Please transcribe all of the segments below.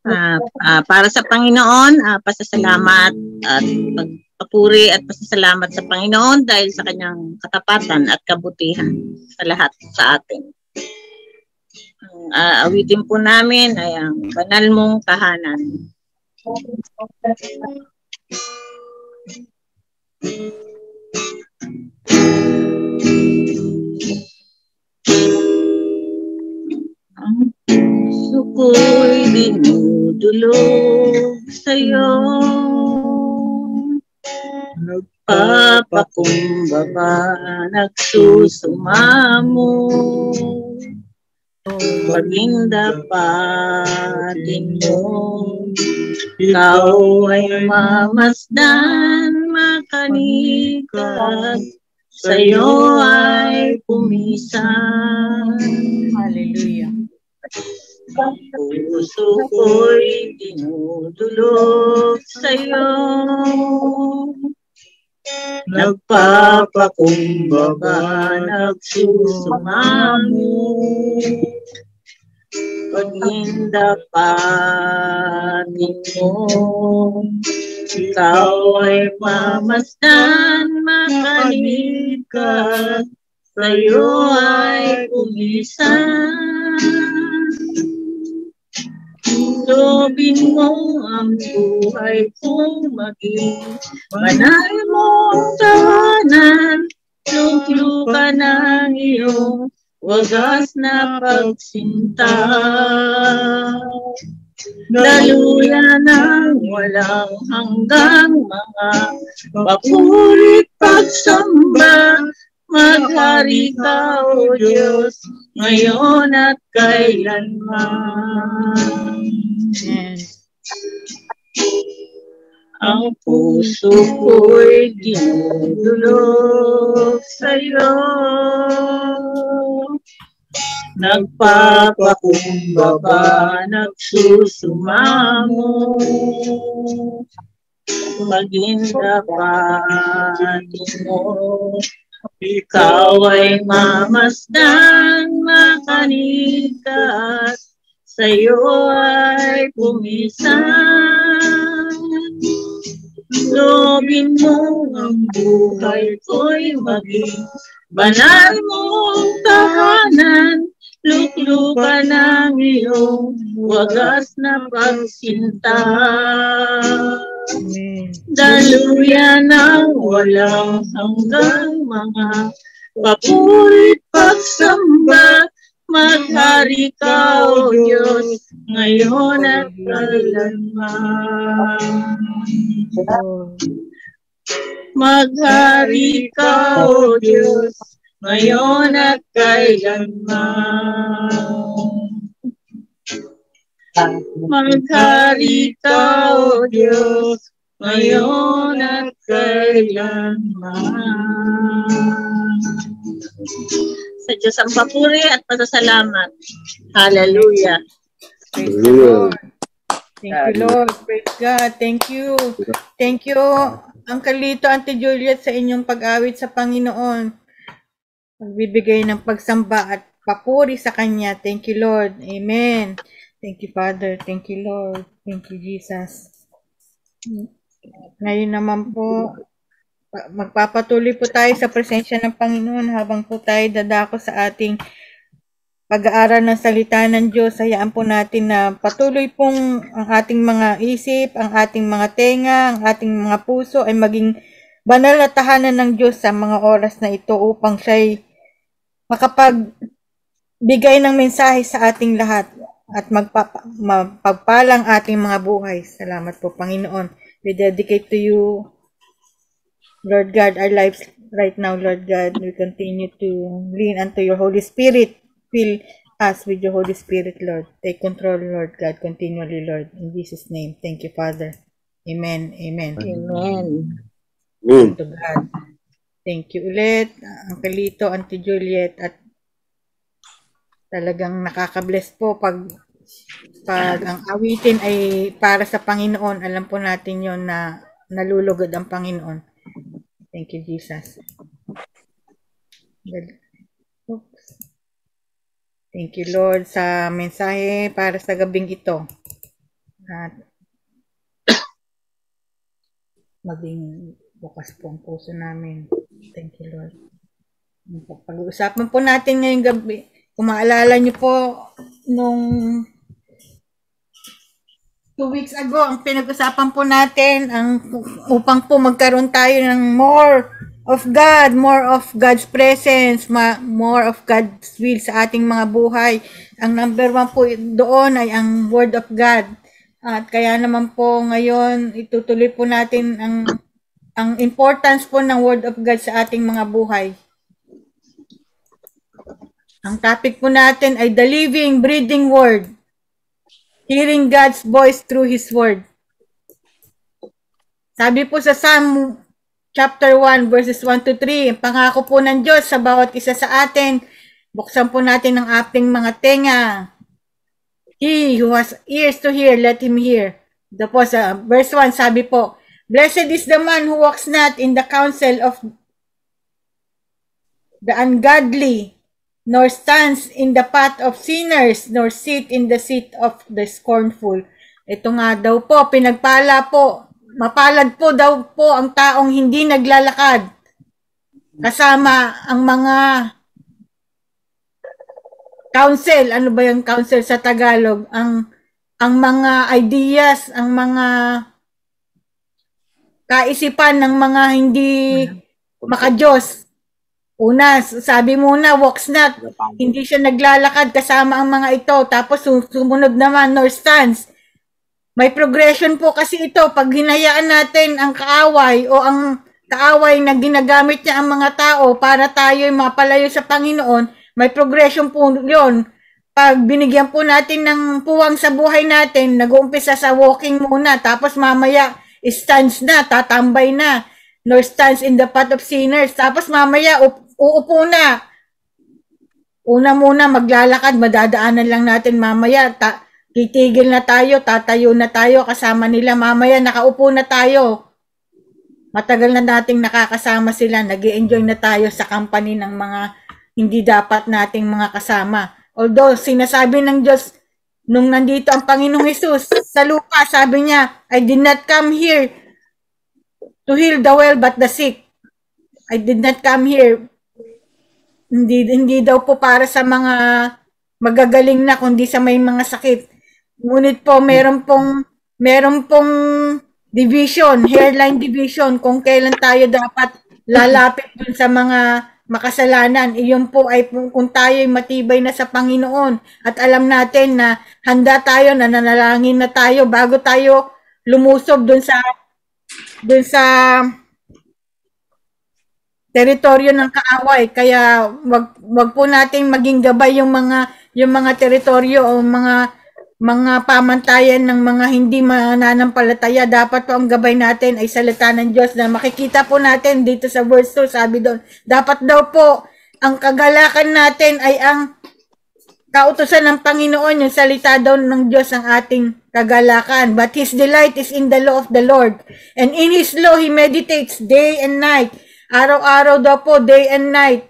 Para sa Panginoon, pasasalamat at pagpapuri at pasasalamat sa Panginoon dahil sa kanyang katapatan at kabutihan sa lahat sa atin. Ang awitin po namin ay ang banal mong tahanan. Ang puso ko'y dinudulog sa'yo, nagpapakumbaba, nagsusumamo, pagindapatin mo, ikaw ay mamasdan, makanikas, sa'yo ay pumisan. Hallelujah. Ang puso ko'y dinudulog sa'yo, nagpapakumbaba, nagsusumamo, pagindapatin mo, ikaw ay mamasdan, makanikas, sa'yo ay pumisan. Lobin mo ang buhay kong maging banal mong tahanan, luklukan ng iyong wagas na pagsinta. Daluyan ng walang hanggang mga papurit pagsamba, maghari ka, O Diyos, ngayon at kailanman. Ang puso ko'y dinudulog sa'yo, nagpapakumbaba, nagsusumamo, pagindapatin mo, ikaw ay mamasdan, makanikas, sa'yo ay pumisan. Lobin mo ang buhay ko'y maging banal mong tahanan, luklukan ng iyong wagas na pagsinta. Daluyan ng walang hanggang mga papurit pagsamba, maghari ka, O Diyos, ngayon at kailanman. Maghari ka, O Diyos, ngayon at kailanman. Maghari ka, O Diyos, ngayon at kailanman. Sa Diyos ang papuri at pasasalamat. Hallelujah. Praise the Lord. Thank you, Lord. Praise God. Thank you. Thank you, Uncle Lito, Auntie Juliet, sa inyong pag-awit sa Panginoon. Pagbibigay ng pagsamba at papuri sa Kanya. Thank you, Lord. Amen. Thank you, Father. Thank you, Lord. Thank you, Jesus. Ngayon naman po, magpapatuloy po tayo sa presensya ng Panginoon habang po tayo dadako sa ating pag-aaral ng salita ng Diyos. Hayaan po natin na patuloy pong ang ating mga isip, ang ating mga tenga, ang ating mga puso ay maging banal na tahanan ng Diyos sa mga oras na ito upang siya'y makapagbigay ng mensahe sa ating lahat at magpagpalang ating mga buhay. Salamat po, Panginoon. We dedicate to you, Lord God, our lives right now, Lord God. We continue to lean unto your Holy Spirit. Fill us with your Holy Spirit, Lord. Take control, Lord God, continually, Lord. In Jesus' name. Thank you, Father. Amen. Amen. Amen. To God. Thank you ulit, Uncle Lito, Auntie Juliet, at talagang nakaka-bless po pag ang awitin ay para sa Panginoon. Alam po natin yon na nalulugod ang Panginoon. Thank you, Jesus. Oops. Thank you, Lord, sa mensahe para sa gabing ito. At maging bukas po ang puso namin. Thank you, Lord. Pag-uusapan po natin ngayong gabi, kung maalala niyo po, nung 2 weeks ago, ang pinag-usapan po natin, upang po magkaroon tayo ng more of God, more of God's presence, more of God's will sa ating mga buhay. Ang number 1 po doon ay ang Word of God. At kaya naman po ngayon, itutuloy po natin ang importance po ng Word of God sa ating mga buhay. Ang topic po natin ay the living, breathing Word. Hearing God's voice through His Word. Sabi po sa Psalm chapter 1 verses 1 to 3, ang pangako po ng Diyos sa bawat isa sa atin, buksan po natin ang ating mga tenga. He who has ears to hear, let him hear. Tapos sa verse 1, sabi po, blessed is the man who walks not in the counsel of the ungodly, nor stands in the path of sinners, nor sit in the seat of the scornful. Ito nga daw po, pinagpala po, mapalad po daw po ang taong hindi naglalakad kasama ang mga counsel. Ano ba yung counsel sa Tagalog? Ang mga ideas, ang mga kaisipan ng mga hindi makadiyos. Una, sabi muna, walks not. Hindi siya naglalakad kasama ang mga ito. Tapos sumunod naman, nor stands. May progression po kasi ito. Pag hinayaan natin ang kaaway o ang kaaway na ginagamit niya ang mga tao para tayo mapalayo sa Panginoon, may progression po yun. Pag binigyan po natin ng puwang sa buhay natin, nag-uumpisa sa walking muna. Tapos mamaya, stands na, tatambay na. Nor stands in the path of sinners. Tapos mamaya, uupo na. Una muna, maglalakad, madadaanan lang natin mamaya. Titigil na tayo, tatayo na tayo, kasama nila. Mamaya, nakaupo na tayo. Matagal na nating nakakasama sila. Nag-i-enjoy na tayo sa company ng mga hindi dapat nating mga kasama. Although, sinasabi ng Diyos, nung nandito ang Panginoong Hesus sa lupa, sabi niya, I did not come here to heal the well but the sick. I did not come here. Hindi daw po para sa mga magagaling na, kundi sa may mga sakit. Ngunit po, meron pong division, hairline division, kung kailan tayo dapat lalapit dun sa mga makasalanan. Iyon po ay kung tayo ay matibay na sa Panginoon at alam natin na handa tayo, nananalangin na tayo bago tayo lumusob dun sa teritoryo ng kaaway. Kaya wag po nating maging gabay yung mga teritoryo o mga pamantayan ng mga hindi mananampalataya. Dapat po ang gabay natin ay salita ng Diyos na makikita po natin dito sa verse 2. Sabi doon, dapat daw po ang kagalakan natin ay ang kautusan ng Panginoon, yung salita daw ng Diyos ang ating kagalakan. But His delight is in the law of the Lord. And in His law, He meditates day and night. Araw-araw daw po, day and night.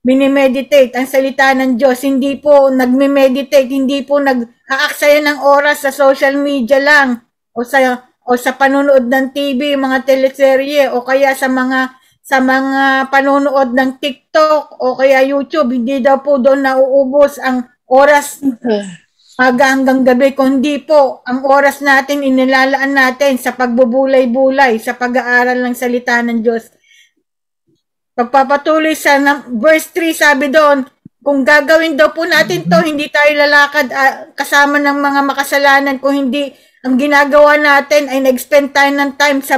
Minimeditate ang salita ng Diyos. Hindi po nagme-meditate, hindi po nag-aaksaya ng oras sa social media lang o sa panonood ng TV, mga teleserye o kaya sa mga panonood ng TikTok o kaya YouTube. Hindi daw po doon nauubos ang oras hanggang gabi, kundi po ang oras natin inilalaan natin sa pagbubulay-bulay, sa pag-aaral ng salita ng Diyos. Pagpapatuloy sa verse 3, sabi doon, kung gagawin daw po natin to, hindi tayo lalakad kasama ng mga makasalanan, kung hindi ang ginagawa natin ay nag-spend tayo ng time sa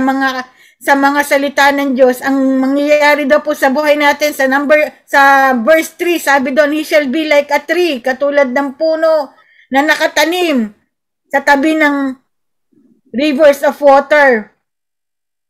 mga salita ng Diyos. Ang mangyayari daw po sa buhay natin sa verse 3, sabi doon, he shall be like a tree, katulad ng puno na nakatanim sa tabi ng rivers of water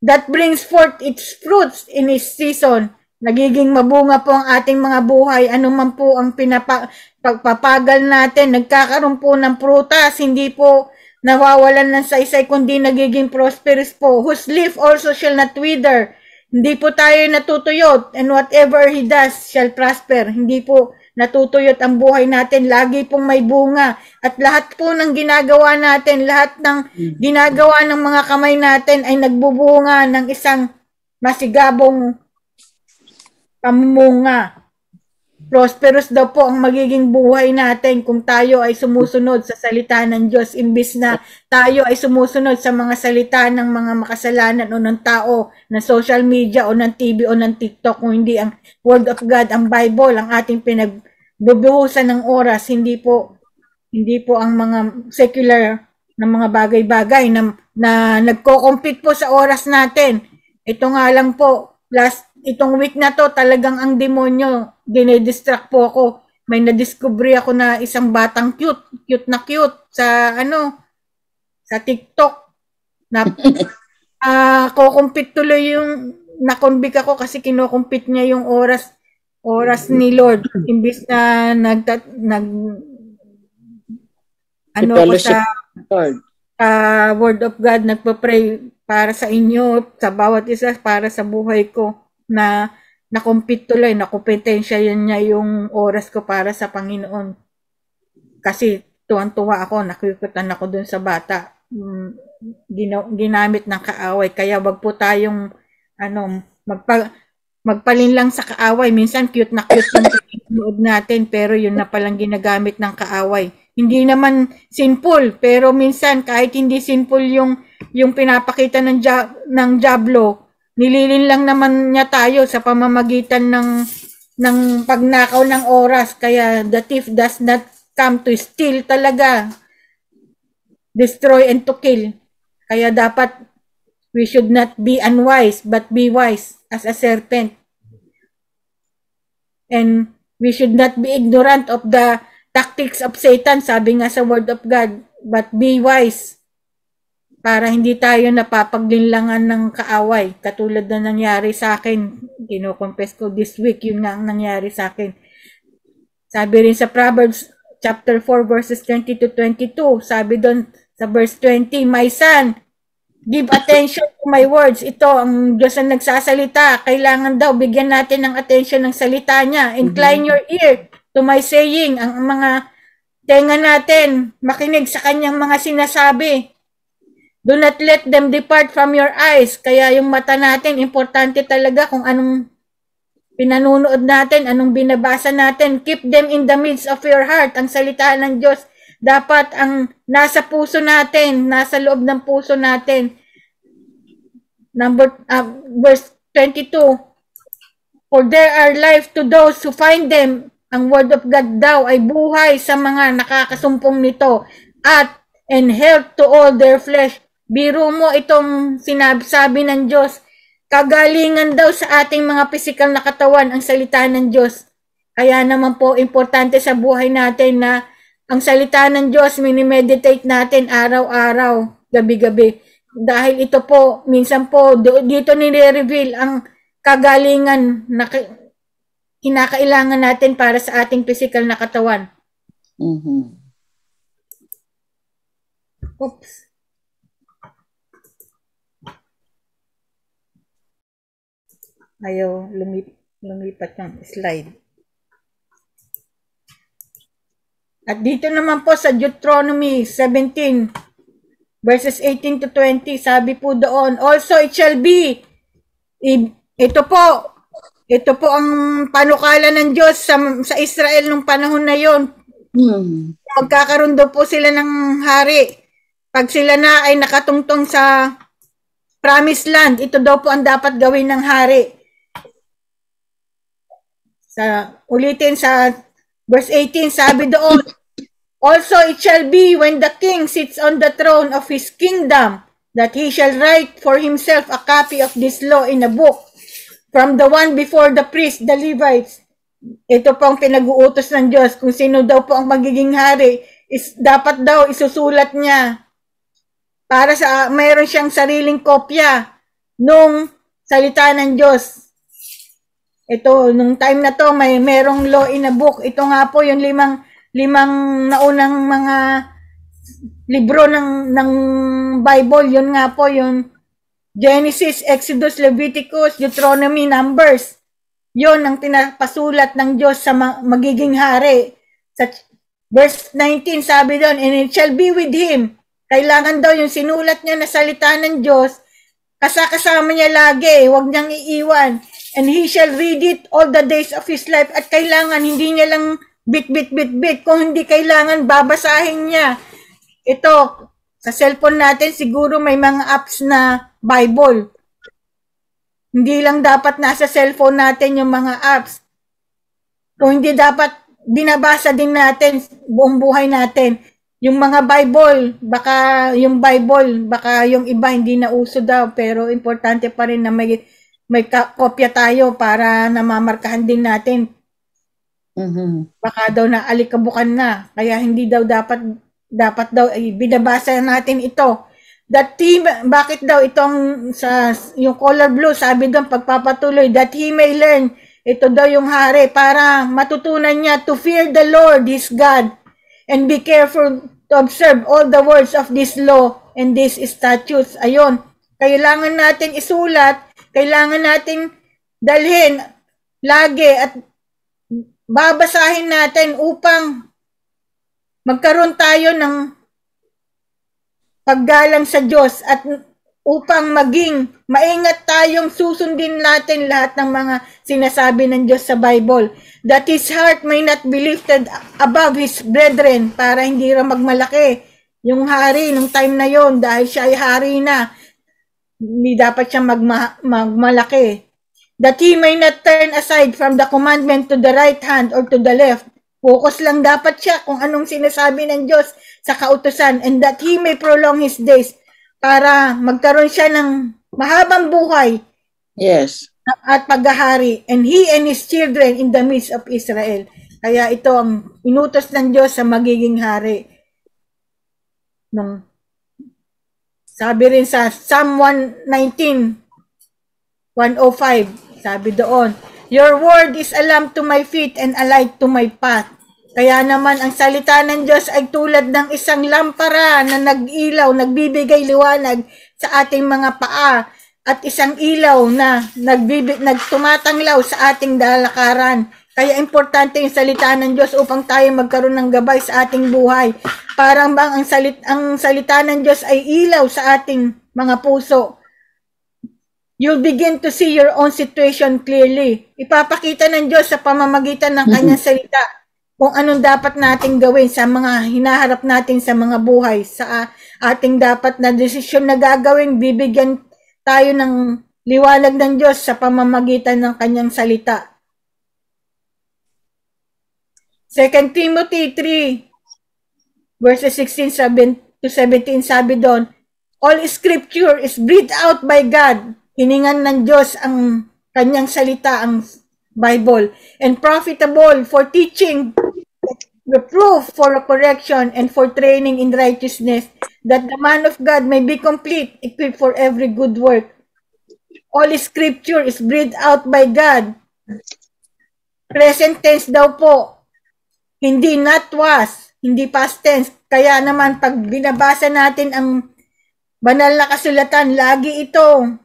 that brings forth its fruits in its season. Nagiging mabunga po ang ating mga buhay, anuman po ang pagpapagal natin, nagkakaroon po ng prutas, hindi po nawawalan ng saysay, kundi nagiging prosperous po. Whose leaf also shall not wither. Hindi po tayo natutuyot, and whatever he does shall prosper. Hindi po natutuyot ang buhay natin, lagi pong may bunga. At lahat po ng ginagawa natin, lahat ng ginagawa ng mga kamay natin ay nagbubunga ng isang masigabong pamunga. Prosperous daw po ang magiging buhay natin kung tayo ay sumusunod sa salita ng Diyos imbis na tayo ay sumusunod sa mga salita ng mga makasalanan o ng tao, ng social media o ng TV o ng TikTok, kung hindi ang Word of God, ang Bible, ang ating pinagbubuhusan ng oras, hindi po ang mga secular na mga bagay-bagay na nagko-compete po sa oras natin. Ito nga lang po, itong week na to, talagang ang demonyo, dinedistract po ako. May nadiscovery ako na isang batang cute sa sa TikTok. Na ko-compete tuloy yung nakonbik ako kasi kino-compete niya yung oras ni Lord imbis na Word of God, nagpa-pray para sa inyo, sa bawat isa, para sa buhay ko, na na-compete tuloy, nakompetensya niya yung oras ko para sa Panginoon. Kasi tuwan-tuwa ako, nakikutan ako dun sa bata. Ginamit ng kaaway. Kaya wag po tayong magpalinlang sa kaaway. Minsan cute na cute yung loob natin, pero yun na palang ginagamit ng kaaway. Hindi naman sinful, pero minsan kahit hindi sinful yung pinapakita ng Diablo, nililin lang naman niya tayo sa pamamagitan ng pagnakaw ng oras. Kaya the thief does not come to steal talaga, destroy and to kill. Kaya dapat we should not be unwise but be wise as a serpent. And we should not be ignorant of the tactics of Satan, sabi nga sa Word of God, but be wise para hindi tayo napapaglinlangan ng kaaway. Katulad na nangyari sa akin, kino-confess ko this week, yun nga ang nangyari sa akin. Sabi rin sa Proverbs chapter 4 verses 20 to 22, sabi doon sa verse 20, my son, give attention to my words. Ito, ang Diyos ang nagsasalita. Kailangan daw bigyan natin ng attention ng salita niya. Incline your ear to my saying. Ang mga tenga natin, makinig sa kanyang mga sinasabi. Do not let them depart from your eyes. Kaya yung mata natin, importante talaga kung anong pinanunood natin, anong binabasa natin. Keep them in the midst of your heart. Ang salita ng Diyos, dapat ang nasa puso natin, nasa loob ng puso natin. Verse 22, for there are life to those who find them. Ang Word of God daw ay buhay sa mga nakakasumpong nito and health to all their flesh. Biro mo itong sinabi ng Diyos, kagalingan daw sa ating mga pisikal na katawan ang salita ng Diyos. Kaya naman po importante sa buhay natin na ang salita ng Diyos minimeditate natin araw-araw, gabi-gabi. Dahil ito po, minsan po dito nire-reveal ang kagalingan na kinakailangan natin para sa ating pisikal na katawan. Oops. Ayaw, lumipat yung slide. At dito naman po sa Deuteronomy 17, verses 18 to 20, sabi po doon, also it shall be, ito po ang panukala ng Diyos sa Israel nung panahon na yon. Magkakaroon daw po sila ng hari. Pag sila na ay nakatungtong sa promised land, ito daw po ang dapat gawin ng hari. Ulitin sa verse 18, sabi doon, also it shall be when the king sits on the throne of his kingdom, that he shall write for himself a copy of this law in a book, from the one before the priest, the Levites. Ito po ang pinag-uutos ng Diyos. Kung sino daw po ang magiging hari, dapat daw isusulat niya para sa mayroon siyang sariling kopya nung salita ng Diyos. Ito, nung time na to, merong law in a book. Ito nga po yung limang naunang mga libro ng Bible. Yun nga po yung Genesis, Exodus, Leviticus, Deuteronomy, Numbers. Yon ang pinapasulat ng Diyos sa magiging hari. Sa verse 19 sabi doon, and it shall be with him. Kailangan daw yung sinulat niya na salita ng Diyos, kasama niya lagi, huwag niyang iiwan. And he shall read it all the days of his life. At kailangan, hindi niya lang bit. Kung hindi kailangan, babasahin niya. Ito, sa cellphone natin, siguro may mga apps na Bible. Hindi lang dapat nasa cellphone natin yung mga apps. Kung hindi dapat, binabasa din natin buong buhay natin. Yung mga Bible, baka yung iba hindi na uso daw, pero importante pa rin na may kopya tayo para namamarkahan din natin. Baka daw na alikabukan na, kaya hindi daw dapat daw binabasa natin ito. That bakit daw itong yung color blue, sabi doon pagpapatuloy, that he may learn, ito daw yung hari, para matutunan niya to fear the Lord his God and be careful to observe all the words of this law and these statutes. Ayun, kailangan natin isulat, kailangan natin dalhin lagi at babasahin natin upang magkaroon tayo ng paggalang sa Diyos at upang maging maingat tayong susundin natin lahat ng mga sinasabi ng Diyos sa Bible. That his heart may not be lifted above his brethren, para hindi rin magmalaki yung hari nung time na yon, dahil siya ay hari na. Hindi dapat siya magmalaki. That he may not turn aside from the commandment to the right hand or to the left. Focus lang dapat siya kung anong sinasabi ng Diyos sa kautusan, and that he may prolong his days, para magkaroon siya ng mahabang buhay. Yes. At paghahari, and he and his children in the midst of Israel. Kaya ito ang inutos ng Diyos sa magiging hari. Sabi rin sa Psalm 119, 105, sabi doon, your word is a lamp to my feet and a light to my path. Kaya naman ang salita ng Diyos ay tulad ng isang lampara na nag-ilaw, nagbibigay liwanag sa ating mga paa, at isang ilaw na nagtumatanglaw sa ating dalakaran. Kaya importante yung salita ng Diyos upang tayo magkaroon ng gabay sa ating buhay. Parang bang ang salita ng Diyos ay ilaw sa ating mga puso. You'll begin to see your own situation clearly. Ipapakita ng Diyos sa pamamagitan ng kanyang salita kung anong dapat nating gawin sa mga hinaharap natin sa mga buhay, sa ating dapat na desisyon na gagawin. Bibigyan tayo ng liwanag ng Diyos sa pamamagitan ng kanyang salita. 2 Timothy 3 verses 16 to 17, sabi doon, all scripture is breathed out by God. Hiningan ng Diyos ang kanyang salita, ang Bible, and profitable for teaching, reproof, for correction, and for training in righteousness, that the man of God may be complete, equipped for every good work. All scripture is breathed out by God. Present tense daw po, hindi not was, hindi past tense. Kaya naman pag binabasa natin ang banal na kasulatan, lagi ito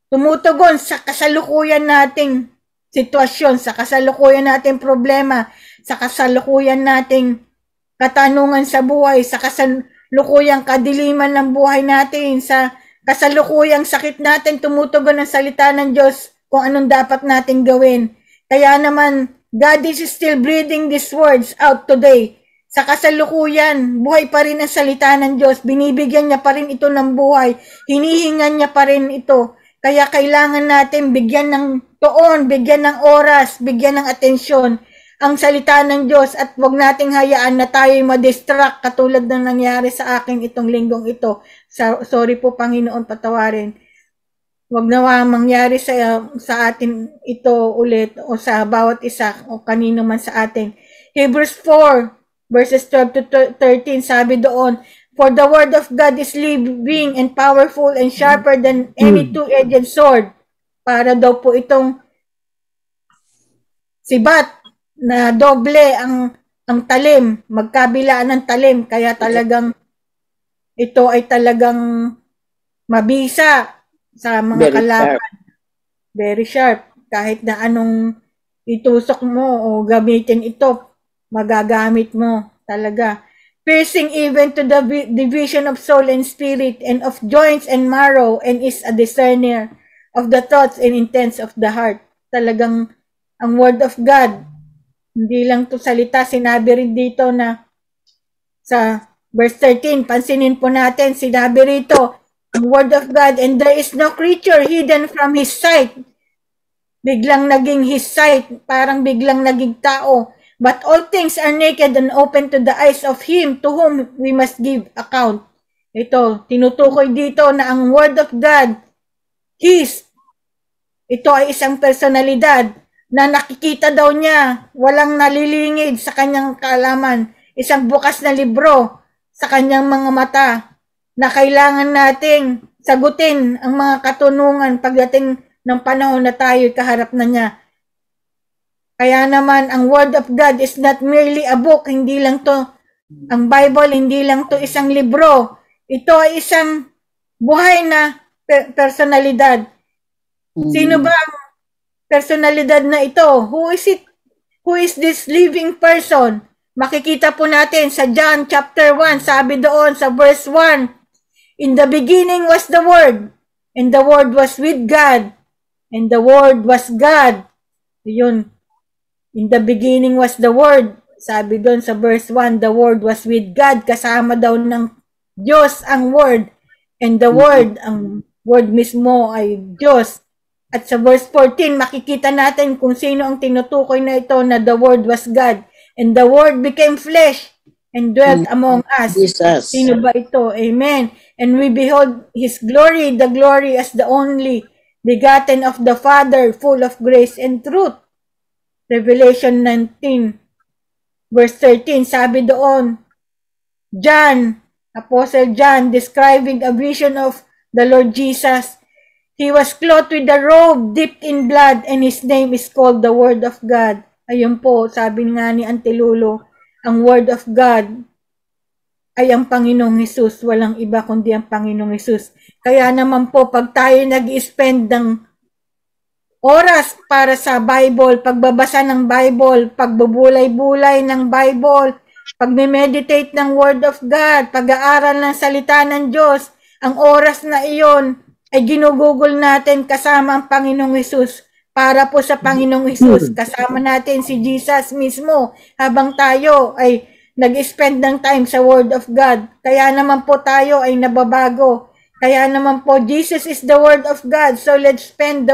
tumutugon sa kasalukuyan nating sitwasyon, sa kasalukuyan nating problema, sa kasalukuyan nating katanungan sa buhay, sa kasalukuyang kadiliman ng buhay natin, sa kasalukuyang sakit natin, tumutugon ang salita ng Diyos kung anong dapat nating gawin. Kaya naman, God is still breathing these words out today. Sa kasalukuyan, buhay pa rin ang salita ng Diyos. Binibigyan niya pa rin ito ng buhay. Hinihingan niya pa rin ito. Kaya kailangan natin bigyan ng tuon, bigyan ng oras, bigyan ng atensyon ang salita ng Diyos, at huwag nating hayaan na tayo'y ma-distract katulad ng nangyari sa akin itong linggong ito. Sorry po Panginoon, patawarin. Huwag nawa mangyari sa atin ito ulit, o sa bawat isa o kanino man sa atin. Hebrews 4 verses 12 to 13, sabi doon, for the word of God is living and powerful and sharper than any two-edged sword. Para daw po itong sibat na doble ang talim, magkabilaan ng talim. Kaya talagang ito ay talagang mabisa sa mga kalaban. Very sharp. kahit na anong itusok mo o gamitin ito, magagamit mo talaga. Piercing even to the division of soul and spirit and of joints and marrow, and is a discerner of the thoughts and intents of the heart. Talagang ang word of God, hindi lang to salita, sinabi rin dito na sa verse 13, pansinin po natin, sinabi rito, ang word of God, and there is no creature hidden from His sight. Biglang naging His sight, parang biglang naging tao. But all things are naked and open to the eyes of Him to whom we must give account. Ito, tinutukoy dito na ang word of God, ito ay isang personalidad na nakikita daw niya, walang nalilingid sa kanyang kaalaman, isang bukas na libro sa kanyang mga mata na kailangan nating sagutin ang mga katunungan pagdating ng panahon na tayo kaharap na niya. Kaya naman, ang Word of God is not merely a book, hindi lang to, ang Bible, hindi lang to isang libro. Ito ay isang buhay na personalidad. Sino ba ang personalidad na ito? Who is it? Who is this living person? Makikita po natin sa John chapter 1, sabi doon sa verse 1, in the beginning was the Word, and the Word was with God, and the Word was God. Yun. In the beginning was the Word. Sabi doon sa verse 1, the Word was with God. Kasama daw ng Diyos ang Word. And the Word, ang Word mismo ay Diyos. At sa verse 14, makikita natin kung sino ang tinutukoy na ito na the Word was God. And the Word became flesh and dwelt among us. Jesus. Sino ba ito? Amen. And we behold His glory, the glory as the only begotten of the Father, full of grace and truth. Revelation 19, verse 13, sabi doon, John, Apostle John, describing a vision of the Lord Jesus. He was clothed with a robe dipped in blood, and His name is called the Word of God. Ayun po, sabi nga ni Antilulo, ang Word of God ay ang Panginoong Hesus. Walang iba kundi ang Panginoong Hesus. Kaya naman po, pag tayo nag-spend ng oras para sa Bible, pagbabasa ng Bible, pagbubulay-bulay ng Bible, pagme-meditate ng Word of God, pag-aaral ng salita ng Diyos, ang oras na iyon ay ginugugol natin kasama ang Panginoong Hesus. Para po sa Panginoong Hesus, kasama natin si Jesus mismo habang tayo ay nag-spend ng time sa Word of God. Kaya naman po tayo ay nababago. Kaya naman po, Jesus is the Word of God. So let's spend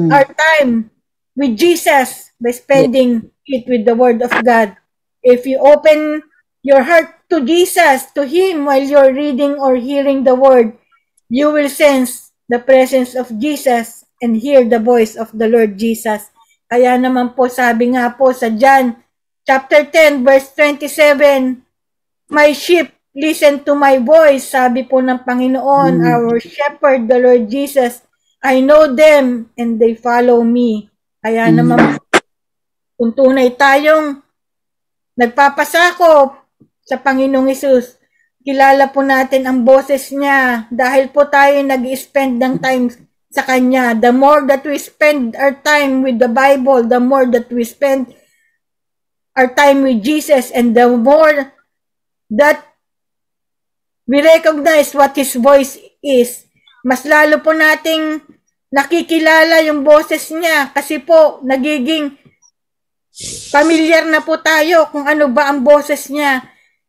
our time with Jesus by spending it with the Word of God. If you open your heart to Jesus, to Him, while you're reading or hearing the Word, you will sense the presence of Jesus and hear the voice of the Lord Jesus. Kaya naman po, sabi nga po sa John chapter 10, verse 27, my sheep listen to my voice, sabi po ng Panginoon, our shepherd, the Lord Jesus. I know them and they follow me. Kaya naman, kung tunay tayong nagpapasakop sa Panginoong Hesus, kilala po natin ang boses niya dahil po tayo nag-spend ng time sa Kanya. The more that we spend our time with the Bible, the more that we spend our time with Jesus, and the more that we recognize what His voice is, mas lalo po nating nakikilala yung boses niya kasi po nagiging familiar na po tayo kung ano ba ang boses niya.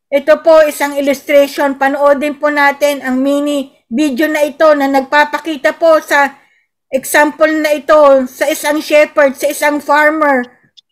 Ito po isang illustration, panoodin po natin ang mini video na ito na nagpapakita po sa example na ito sa isang shepherd, sa isang farmer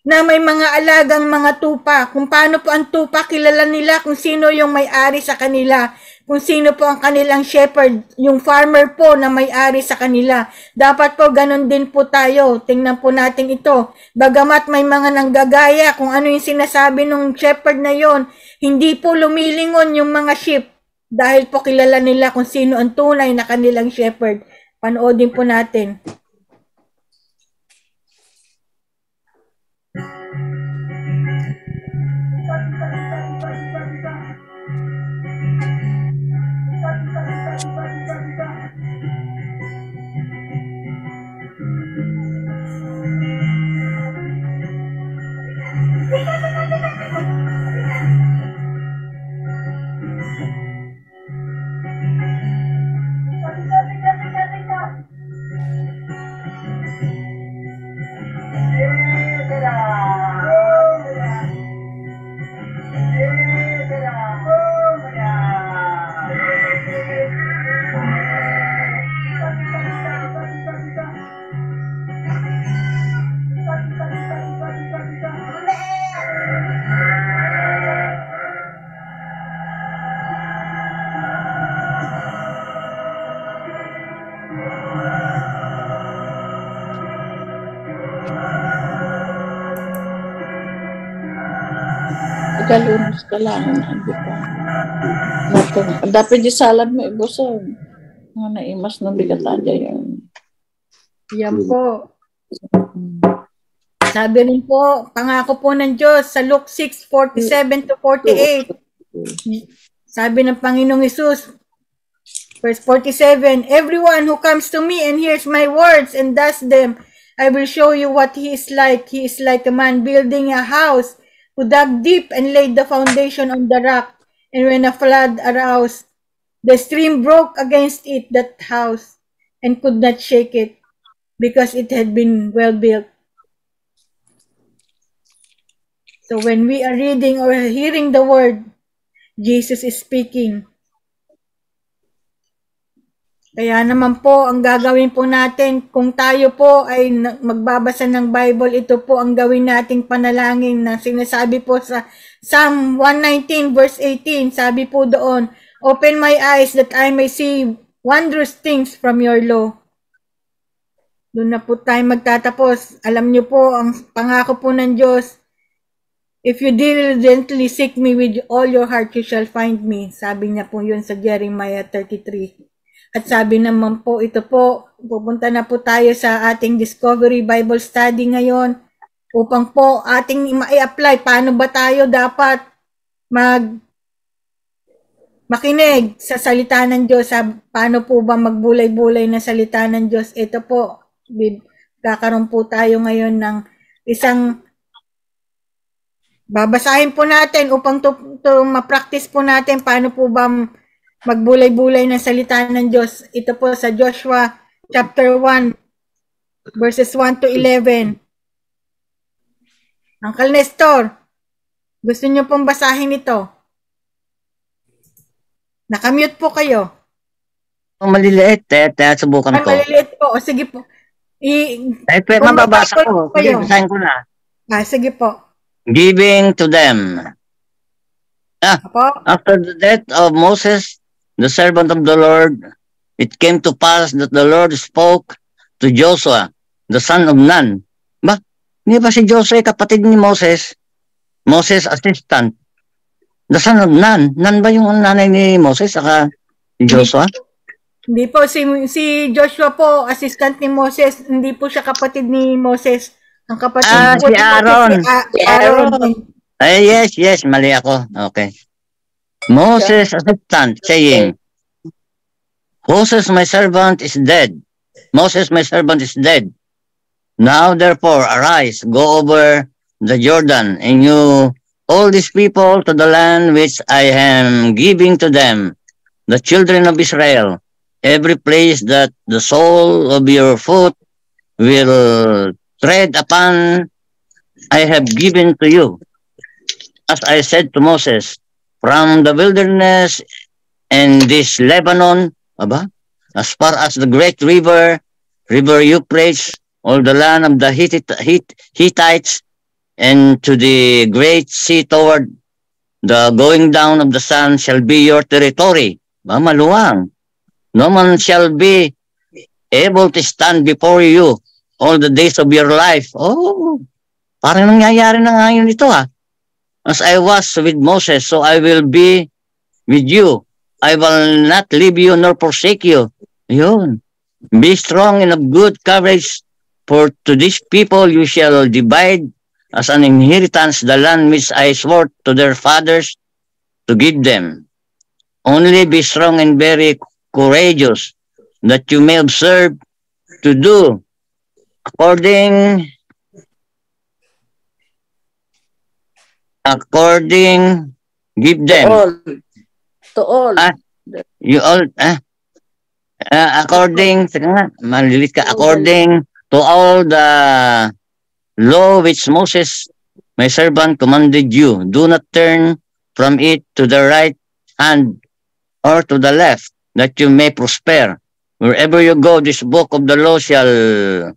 na may mga alagang mga tupa. Kung paano po ang tupa, kilala nila kung sino yung may-ari sa kanila, kung sino po ang kanilang shepherd, yung farmer po na may-ari sa kanila. Dapat po ganun din po tayo. Tingnan po natin ito. Bagamat may mga nanggagaya kung ano yung sinasabi ng shepherd na yon, hindi po lumilingon yung mga sheep dahil po kilala nila kung sino ang tunay na kanilang shepherd. Panoodin po natin. Kalunos ka lang. Hindi pa. Dapat di salad mo ibusog. Nga naimas ng bigatan dyan yun. Yan po. Sabi rin po, pangako po ng Diyos sa Luke 6:47 to 48. Sabi ng Panginoong Hesus, verse 47, everyone who comes to me and hears my words and does them, I will show you what he is like. He is like a man building a house who dug deep and laid the foundation on the rock. And when a flood arose, the stream broke against it, that house, and could not shake it, because it had been well built. So when we are reading or hearing the word, Jesus is speaking. Kaya naman po, ang gagawin po natin, kung tayo po ay magbabasa ng Bible, ito po ang gawin nating panalangin na sinasabi po sa Psalm 119 verse 18. Sabi po doon, open my eyes that I may see wondrous things from your law. Doon na po tayo magtatapos. Alam niyo po, ang pangako po ng Diyos, if you diligently seek me with all your heart, you shall find me. Sabi niya po yun sa Jeremiah 33. At sabi naman po, ito po, pupunta na po tayo sa ating Discovery Bible Study ngayon upang po ating ma-apply paano ba tayo dapat makinig sa salita ng Diyos, paano po ba magbulay-bulay na salita ng Diyos. Ito po, kakaroon po tayo ngayon ng isang babasahin po natin upang ma-practice po natin paano po ba magbulay-bulay ng salita ng Diyos. Ito po sa Joshua chapter 1 verses 1 to 11. Uncle Nestor, gusto niyo pong basahin ito? Nakamute po kayo. Maliliit, subukan ko. Maliliit po. O sige po. Mababasa ko. Sige, basahin ko na. Sige po. Giving to them. After the death of Moses, the servant of the Lord, it came to pass that the Lord spoke to Joshua, the son of Nun. Hindi ba si Joshua kapatid ni Moses? Moses assistant. The son of Nun. Nun ba yung nanay ni Moses saka Joshua? Hindi po. Si Joshua po, assistant ni Moses. Hindi po siya kapatid ni Moses. Ang kapatid si Aaron. Yes. Mali ako. Okay. Moses assistant saying, Moses my servant is dead. Moses my servant is dead. Now therefore arise, go over the Jordan, and you all these people to the land which I am giving to them, the children of Israel. Every place that the sole of your foot will tread upon, I have given to you. As I said to Moses, from the wilderness and this Lebanon, as far as the great river Euphrates, all the land of the Hittites, and to the great sea toward the going down of the sun shall be your territory. Maluwang. No man shall be able to stand before you all the days of your life. Parang nangyayari na ngayon ito As I was with Moses, so I will be with you. I will not leave you nor forsake you. Yun. Be strong and of good courage, for to these people you shall divide as an inheritance the land which I swore to their fathers to give them. Only be strong and very courageous, that you may observe to do according give them to all you all according to all the law which Moses my servant commanded you. Do not turn from it to the right hand or to the left, that you may prosper wherever you go. This book of the law shall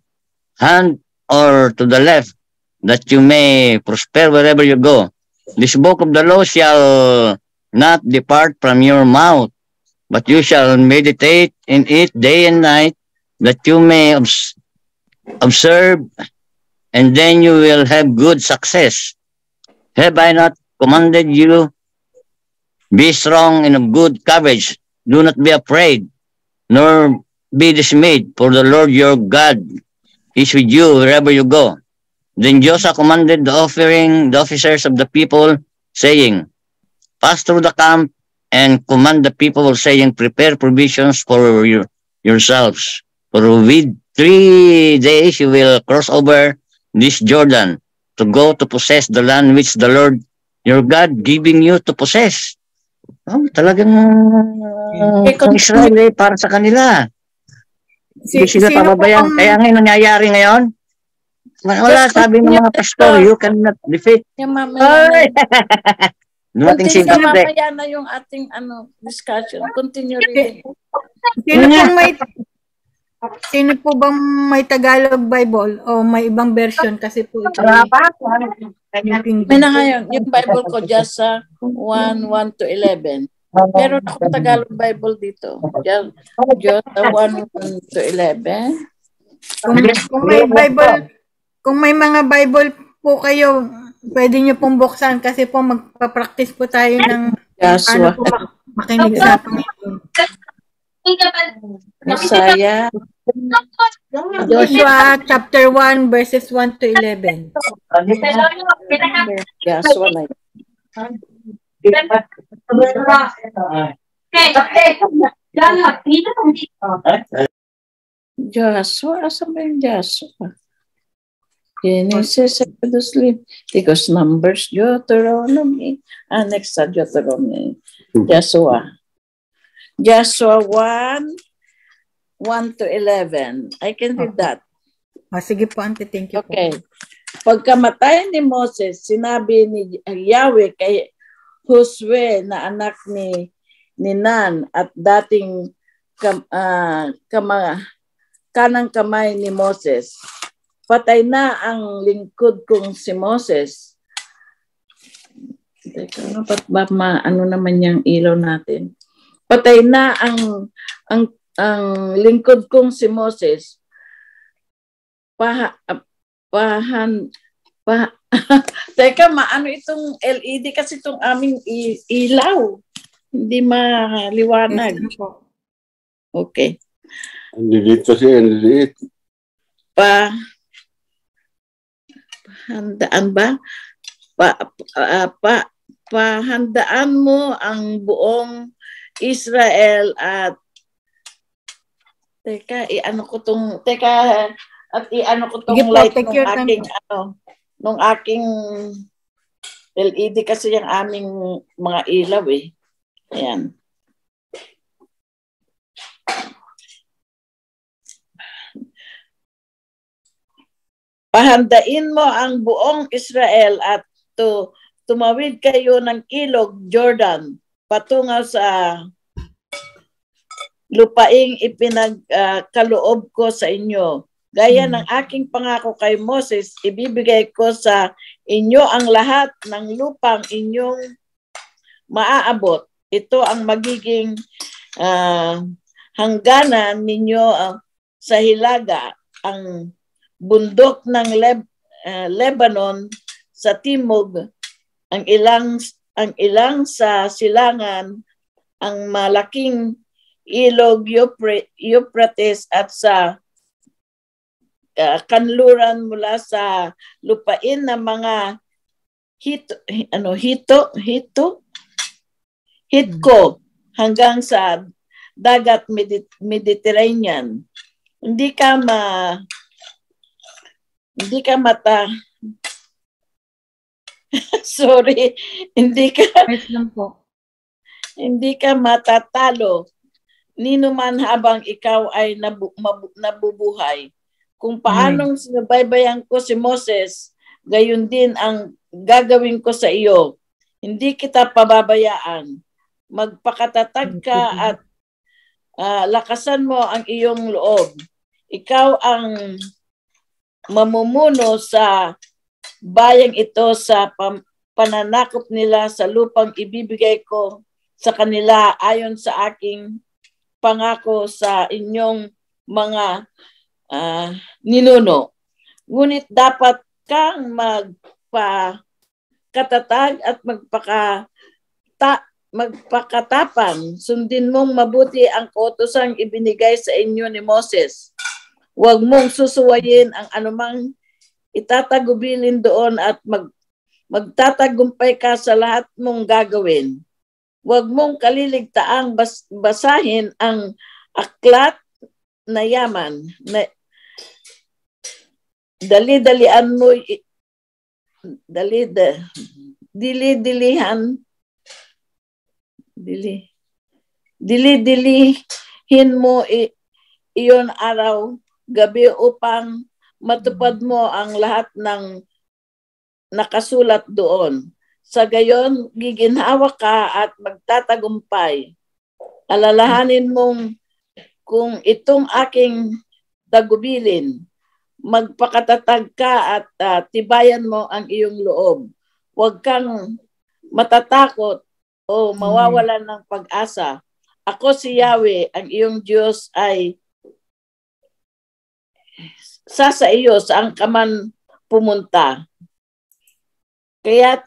hand or to the left, that you may prosper wherever you go. This book of the law shall not depart from your mouth, but you shall meditate in it day and night, that you may observe, and then you will have good success. Have I not commanded you, be strong and of good courage. Do not be afraid, nor be dismayed, for the Lord your God is with you wherever you go. Then Joshua commanded the officers of the people, saying, pass through the camp and command the people, saying, prepare provisions for yourselves. For with 3 days you will cross over this Jordan to go to possess the land which the Lord your God giving you to possess. Oh, talagang ang Israel para sa kanila. Hindi sila pababayaan. Kaya ngayon nangyayari ngayon, wala, sabi ng mga pastor, you cannot defeat. Dumating si mamaya na yung ating discussion. Continue reading. Sino po bang may Tagalog Bible o may ibang version kasi po ito may na ngayon, yung Bible ko just 1:1 to 11. Meron ako Tagalog Bible dito. Just 1:1 to 11. Kung may mga Bible po kayo, pwede nyo pong buksan kasi po magpa-practice po tayo ng makinig sa Panginoon. Messiah. Joshua chapter 1 verses 1 to 11. Joshua na yun. Joshua, asan ba yung Joshua? Genesis, Exodus, Leviticus, Numbers, Deuteronomy, next sa Deuteronomy. Joshua 1:1 to 11. I can read that. Sige po, Auntie. Thank you. Okay. Pagkamatay ni Moses, sinabi ni Yahweh kay Josue na anak ni Nun at dating kanang kamay ni Moses. Patay na ang lingkod kong si Moses. Teka, ba't ba ano naman yung ilaw natin? Patay na ang lingkod kong si Moses. Teka, maano itong LED kasi itong aming ilaw. Hindi maliwanag. Okay. Ang lilit kasi, ang lilit. Handaan ba? Pahandaan mo ang buong Israel at iano ko tong light nung aking LED kasi yung aming mga ilaw eh. Ayan. Pahandain mo ang buong Israel at tumawid kayo ng ilog Jordan patungo sa lupaing ipinagkaloob ko sa inyo. Gaya ng aking pangako kay Moses, ibibigay ko sa inyo ang lahat ng lupang inyong maaabot. Ito ang magiging hangganan ninyo sa hilaga, ang bundok ng Lebanon sa timog, ang ilang sa silangan, ang malaking ilog Euphrates at sa kanluran mula sa lupain ng mga Hitko hanggang sa dagat Mediterranean. Hindi ka matatalo nino man habang ikaw ay nabubuhay. Kung paanong sinubaybayan ko si Moses, gayon din ang gagawin ko sa iyo. Hindi kita pababayaan. Magpakatatag ka at lakasan mo ang iyong loob. Ikaw ang mamumuno sa bayang ito sa pananakop nila sa lupang ibibigay ko sa kanila ayon sa aking pangako sa inyong mga ninuno. Ngunit dapat kang magkatatag at magpakatapang. Sundin mong mabuti ang kautosang ibinigay sa inyo ni Moses. Huwag mong susuwayin ang anumang itatagubilin doon at magtatagumpay ka sa lahat mong gagawin. Huwag mong kaliligtaang basahin ang aklat na yaman. Dali-dilihan mo iyon araw, gabi upang matupad mo ang lahat ng nakasulat doon. Sa gayon, giginhawa ka at magtatagumpay. Alalahanin mong kung itong aking tagubilin, magpakatatag ka at tibayan mo ang iyong loob. Huwag kang matatakot o mawawalan ng pag-asa. Ako si Yahweh, ang iyong Diyos ay sa iyo saan ka man pumunta. Kaya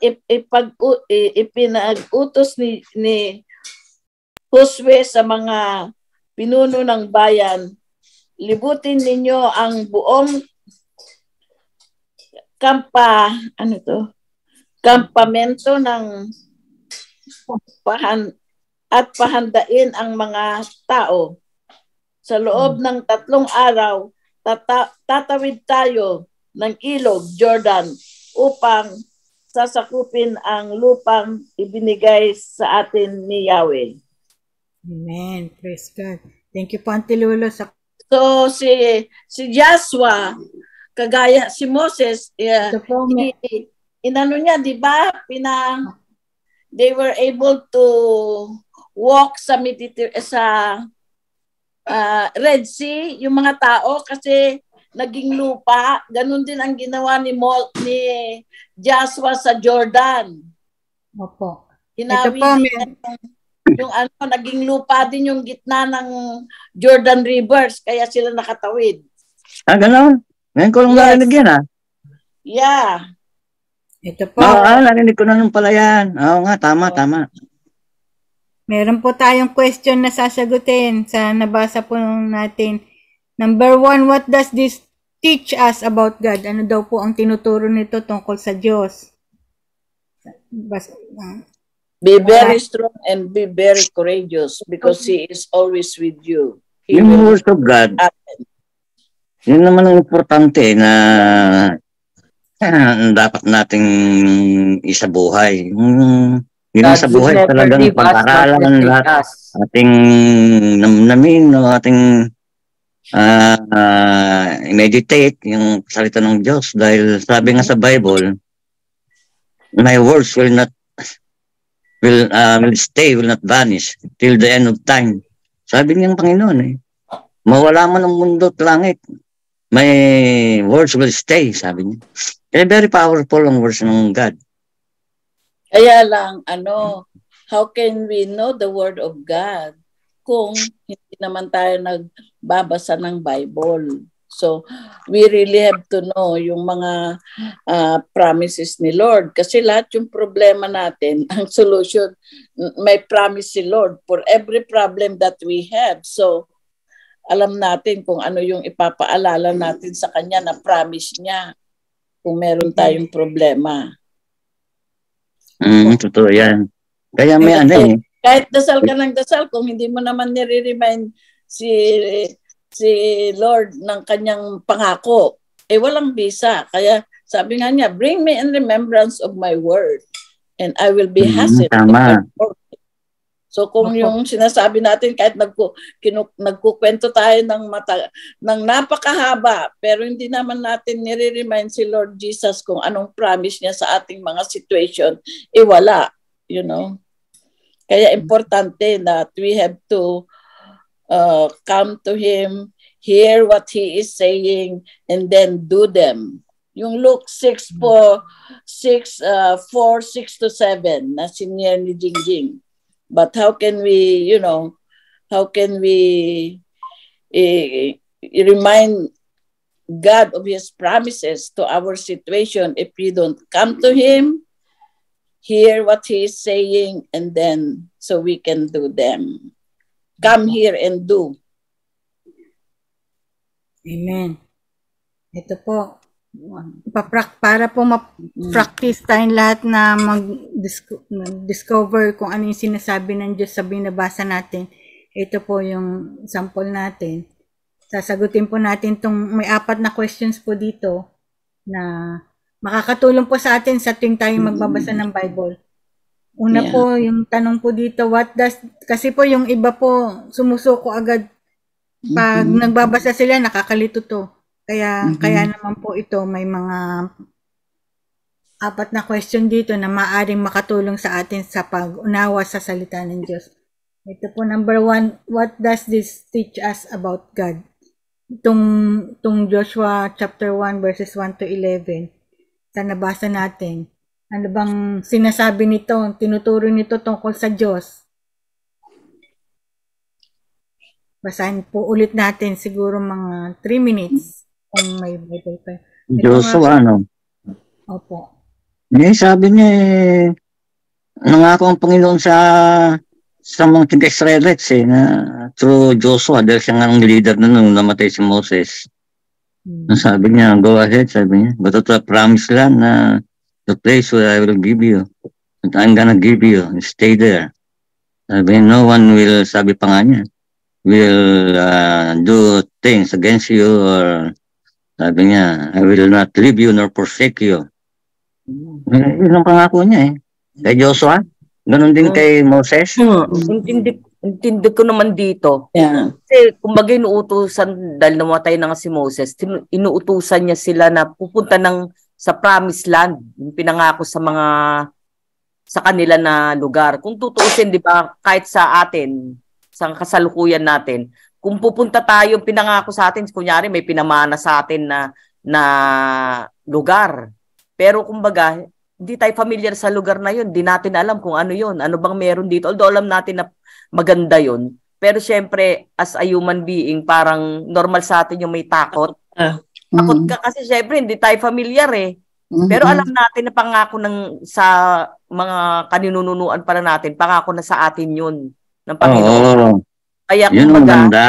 ipinag-utos ni Josue sa mga pinuno ng bayan, libutin ninyo ang buong kampamento ng at pahandain ang mga tao. Sa loob ng 3 araw, tatawid tayo ng ilog Jordan upang sasakupin ang lupang ibinigay sa atin ni Yahweh. Amen. Praise God. Thank you po, Auntie Lolo. So, si Joshua, kagaya si Moses, inano niya, di ba? They were able to walk sa Red Sea, yung mga tao, kasi naging lupa. Ganun din ang ginawa ni Joshua sa Jordan. Opo. Hinawi yung naging lupa din yung gitna ng Jordan Rivers, kaya sila nakatawid. Ganun? Ngayon ko lang narinig yan, Yeah. Ito po. Narinig ko na nung pala yan. Oo nga, tama. Meron po tayong question na sasagutin sa nabasa po natin. Number 1, what does this teach us about God? Ano daw po ang tinuturo nito tungkol sa Diyos? Be very strong and be very courageous because He is always with you. Yung words of God, yun naman ang importante na dapat nating isabuhay. Yun sa buhay talagang pag-aralan lahat ating namnamin o ating meditate yung salita ng Diyos dahil sabi nga sa Bible, my words will stay, will not vanish till the end of time. Sabi niyang Panginoon mawala man ang mundo at langit, my words will stay, sabi niya. Kaya very powerful ang words ng God. Kaya lang, how can we know the Word of God kung hindi naman tayo nagbabasa ng Bible? So, we really have to know yung mga promises ni Lord. Kasi lahat yung problema natin, ang solution, may promise si Lord for every problem that we have. So, alam natin kung ano yung ipapaalala natin sa Kanya na promise niya kung meron tayong problema. Totoo yan. Kaya may kahit dasal ka ng dasal, kung hindi mo naman nire-remind si Lord ng kanyang pangako, walang bisa. Kaya sabi nga niya, bring me in remembrance of my word and I will be hastened. Tama. So kung yung sinasabi natin, kahit nagkukwento tayo ng napakahaba, pero hindi naman natin nire-remind si Lord Jesus kung anong promise niya sa ating mga situation, wala. Kaya importante that we have to come to Him, hear what He is saying, and then do them. Yung Luke 4:6-7 na senior ni Jingjing. But how can we remind God of His promises to our situation if we don't come to Him, hear what he is saying, and then so we can do them. Come here and do. Amen. Ito po, para po ma-practice tayong lahat na mag-discover kung ano yung sinasabi ng Diyos sa binabasa natin. Ito po yung sample natin. Sasagutin po natin may 4 na questions po dito na makakatulong po sa atin sa tuwing tayo magbabasa ng Bible. Una po, yung tanong po dito, kasi po yung iba po sumusuko agad. Pag nagbabasa sila, nakakalito to. Kaya naman po ito, may mga 4 na question dito na maaaring makatulong sa atin sa pag-unawa sa salita ng Diyos. Ito po, number 1, what does this teach us about God? Itong Joshua chapter 1 verses 1 to 11, sa nabasa natin. Ano bang sinasabi nito, tinuturo nito tungkol sa Diyos? Basahin po ulit natin siguro mga 3 minutes kung may Bible pa. Joshua, ano? Opo. Sabi niya nangako ang Panginoon sa mga taga-Israelites na through Joshua, dahil siya nga ang leader nung namatay si Moses. Sabi niya, go ahead, sabi niya. Go to the promised land the place where I will give you. And I'm gonna give you. Stay there. Sabi, no one will, sabi pa nga niya, will do things against you, or sabi niya, I will not leave you nor forsake you. Yun ang pangako niya kay Joshua. Ganon din kay Moses. Intindi ko naman dito. Kasi kumbaga inuutusan, dahil namatay na nga si Moses, inuutusan niya sila na pupunta sa promised land, yung pinangako sa kanila na lugar. Kung tutuusin, di ba, kahit sa atin, sa kasalukuyan natin, kung pupunta tayo, pinangako sa atin, kunyari may pinamana sa atin na lugar. Pero kumbaga, hindi tayo familiar sa lugar na yun. Di natin alam kung ano yun. Ano bang meron dito? Although alam natin na maganda yun. Pero syempre, as a human being, parang normal sa atin yung may takot. Takot ka kasi syempre, hindi tayo familiar Pero alam natin na pangako sa mga kaninunuan para natin, pangako na sa atin yun ng Panginoon. Kaya yun ang maganda.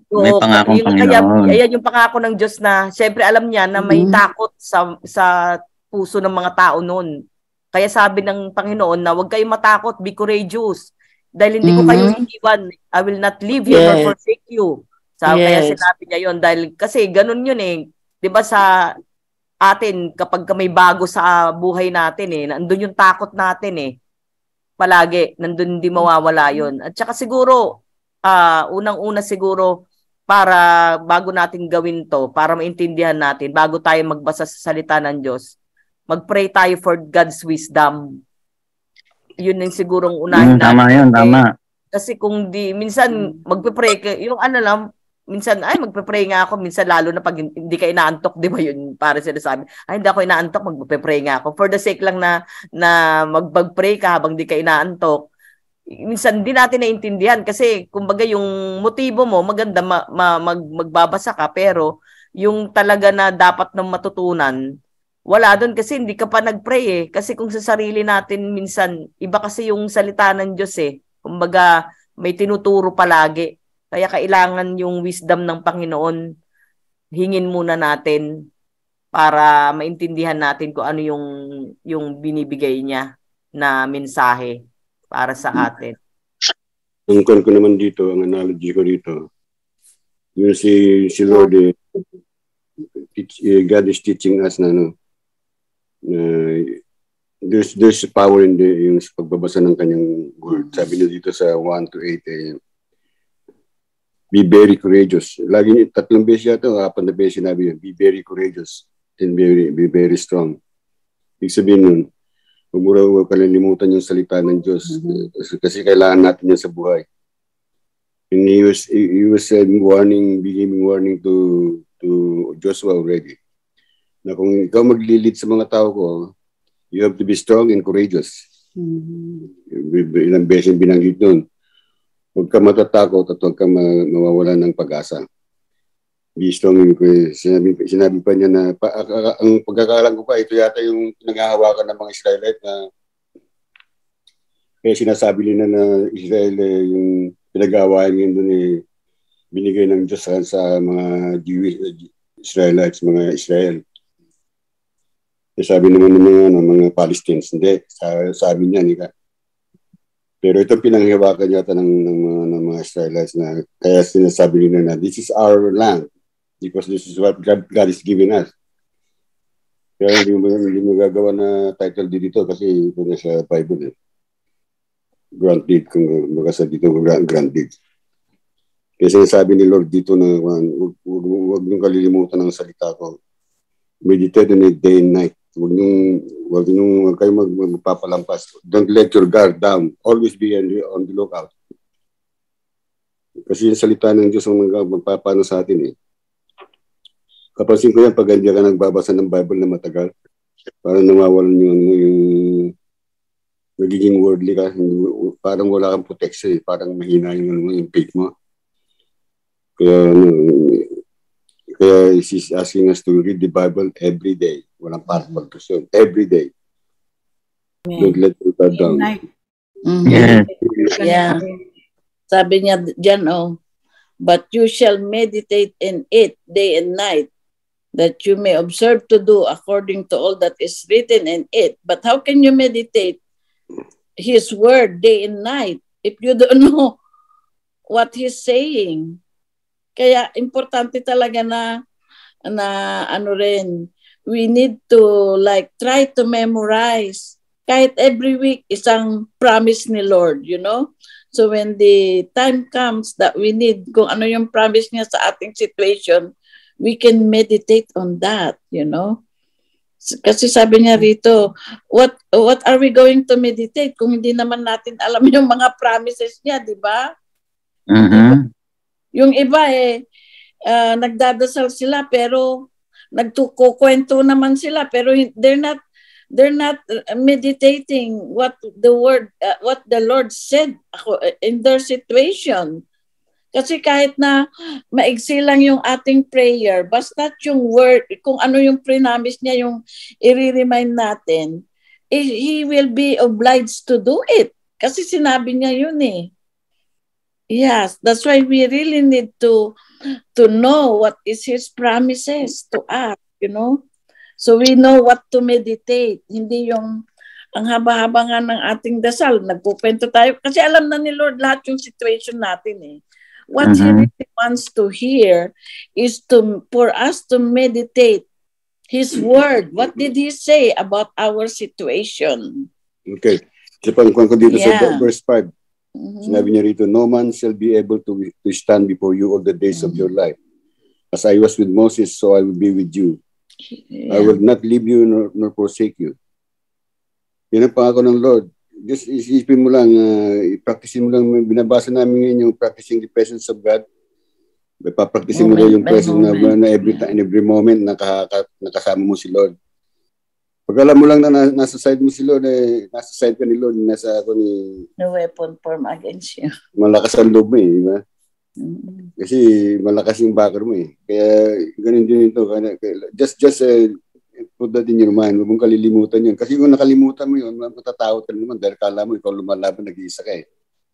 May pangakong Panginoon. Kaya yung pangako ng Diyos na syempre alam niya na may takot sa puso ng mga tao noon. Kaya sabi ng Panginoon na huwag kayong matakot, be courageous. Dahil hindi ko kayo iiwan. I will not leave you nor forsake you. Kaya sinabi niya yun. Dahil kasi ganun yun Di ba sa atin, kapag may bago sa buhay natin nandun yung takot natin palagi, nandun hindi mawawala yun. At saka siguro, unang-una siguro, para bago natin gawin to, para maintindihan natin, bago tayo magbasa sa salita ng Diyos, mag-pray tayo for God's wisdom. Yun yung sigurong unahin natin. Tama yun, tama. Kasi kung minsan magpe-pray ka, yung minsan, magpe-pray nga ako, minsan lalo na pag hindi ka inaantok, di ba yun, para sinasabi, hindi ako inaantok, magpe-pray nga ako. For the sake lang na mag-pray ka habang di ka inaantok, minsan di natin naintindihan kasi kumbaga yung motibo mo, maganda magbabasa ka, pero yung talaga na dapat nang matutunan, wala doon kasi hindi ka pa nag-pray Kasi kung sa sarili natin, minsan, iba kasi yung salita ng Diyos Kumbaga, may tinuturo palagi. Kaya kailangan yung wisdom ng Panginoon, hingin muna natin para maintindihan natin kung ano yung binibigay niya na mensahe para sa atin. Ang ko naman dito, ang analogy ko dito, yung si Lord, God is teaching us na there's power in yung pagbabasa ng kanyang word. Sabi niya dito sa 1 to 8 be very courageous. Lagi niya, 3 beses yata, 4 na beses sinabi niya, be very courageous and be very strong. Ibig sabihin nun, huwag kalilimutan yung salita ng Diyos kasi kailangan natin yan sa buhay. And he was giving warning to Joshua already. Na kung ikaw maglilid sa mga tao ko, you have to be strong and courageous. Ilang beses binanggit nun. Huwag ka matatakot at huwag ka mawawalan ng pag-asa. Be strong and courageous. Sinabi pa niya na, ang pagkakalang ko pa, ito yata yung pinanghahawakan ng mga Israelite na Kaya sinasabi nila na Israel yung pinag-aawayan ngayon doon binigay ng Diyos sa mga Jewish Israelites, mga Israel. Kaya sabi naman ng mga Palestinians, hindi. Sabi niya, hindi ka. Pero itong pinanghiwakan yata ng mga Israelites na kaya sinasabi nila na this is our land because this is what God is giving us. Kaya hindi mo gagawa na title deed dito kasi ito na sa Bible. Grant deed, kung magkasa dito, grant deed. Kaya sinasabi ni Lord dito na huwag niyong kalilimutan ng salita ko. Meditate on it day and night. Huwag kayo magpapalampas. Don't let your guard down. Always be on the lookout. Kasi yung salita ng Diyos ang magpapano sa atin Kapansin ko yan pag hindi ka nagbabasa ng Bible na matagal. Parang nawawalan yung nagiging worldly ka. Parang wala kang protection. Parang mahina yung faith mo. Kaya she's asking us to read the Bible every day. Walang pagpagkasyon. Every day. Don't let it go down. Yeah. Sabi niya dyan, but you shall meditate in it day and night, that you may observe to do according to all that is written in it. But how can you meditate His word day and night if you don't know what He's saying? Kaya importante talaga na we need to try to memorize kahit every week isang promise ni Lord, So when the time comes that we need kung ano yung promise niya sa ating situation, we can meditate on that, Kasi sabi niya rito, what are we going to meditate kung hindi naman natin alam yung mga promises niya, di ba? Mm-hmm. Yung iba nagdadasal sila pero nagkukwento naman sila pero they're not meditating what the Lord said in their situation. Kasi kahit na maigsi lang yung ating prayer, basta yung word, kung ano yung pre-promise niya, yung i-remind natin, He will be obliged to do it. Kasi sinabi niya yun Yes, that's why we really need to know what is His promises to us, So we know what to meditate. Hindi yung ang haba-haba nga ng ating dasal, nagpupento tayo. Kasi alam na ni Lord lahat yung situation natin What He really wants to hear is for us to meditate His word. What did He say about our situation? Okay. Sipan ko dito sa verse 5. Sinabi niya rito, no man shall be able to stand before you all the days of your life. As I was with Moses, so I will be with you. I will not leave you nor forsake you. Yan ang pangako ng Lord. Just isipin mo lang, i-practice mo lang, binabasa namin ngayon yung practicing the presence of God. Papracticein mo lang yung presence na every time, every moment nakasama mo si Lord. Pag alam mo lang na nasa side mo si Lord, nasa side ka ni Lord, nasa ako ni... No weapon formed against you. Malakas ang loob mo di ba? Kasi malakas yung backer mo Kaya ganun din ito. Just put that in your mind. Huwag mong kalilimutan yun. Kasi kung nakalimutan mo yun, matatakot ka naman dahil kala mo ikaw lumalaban, nag-iisa ka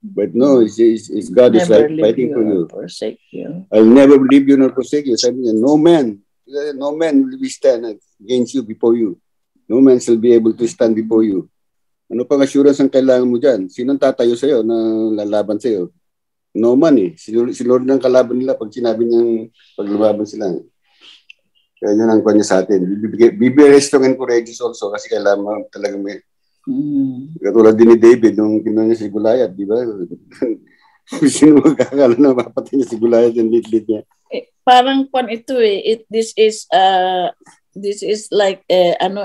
But no, it's God is fighting for you. Forsake you. I'll never leave you nor forsake you. Sabi niya, no man will be stand against you before you. No man shall be able to stand before you. Ano pang assurance ang kailangan mo dyan? Sinong tatayo sa'yo na lalaban sa'yo? No man Si Lord ang kalaban nila pag sinabi niyang paglumaban sila. Kaya yun ang kanya sa atin. Be very strong and courageous also kasi kailangan mo talaga may katulad din ni David nung kinuha niya si Goliath, di ba? Sino magkakala na mapatay niya si Goliath yung lead niya? Parang ito this is like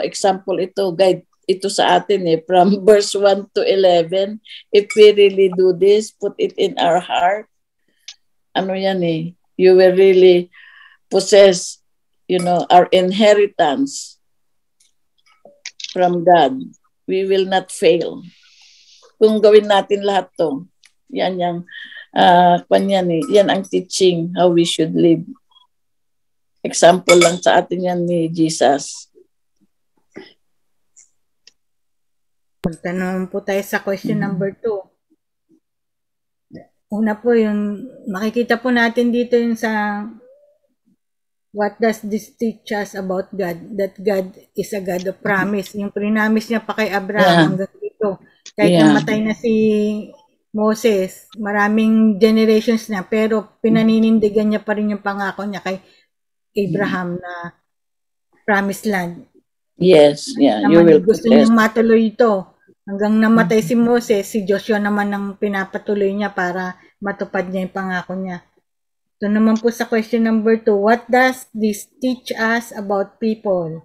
example ito, guide ito sa atin from verse 1 to 11. If we really do this, put it in our heart, you will really possess, our inheritance from God. We will not fail. Kung gawin natin lahat to, yan ang teaching how we should live. Example lang sa atin yan ni Jesus. Magtanong po tayo sa question number 2. Una po yung makikita po natin dito yung sa what does this teach us about God? That God is a God of promise. Yung prinamis niya pa kay Abraham hanggang dito. Kahit namatay na si Moses, maraming generations na, pero pinaninindigan niya pa rin yung pangako niya kay Abraham na promised land. Yes, yeah. You will gusto niyang matuloy ito. Hanggang namatay si Moses, si Joshua naman ang pinapatuloy niya para matupad niya yung pangako niya. So naman po sa question number 2, what does this teach us about people?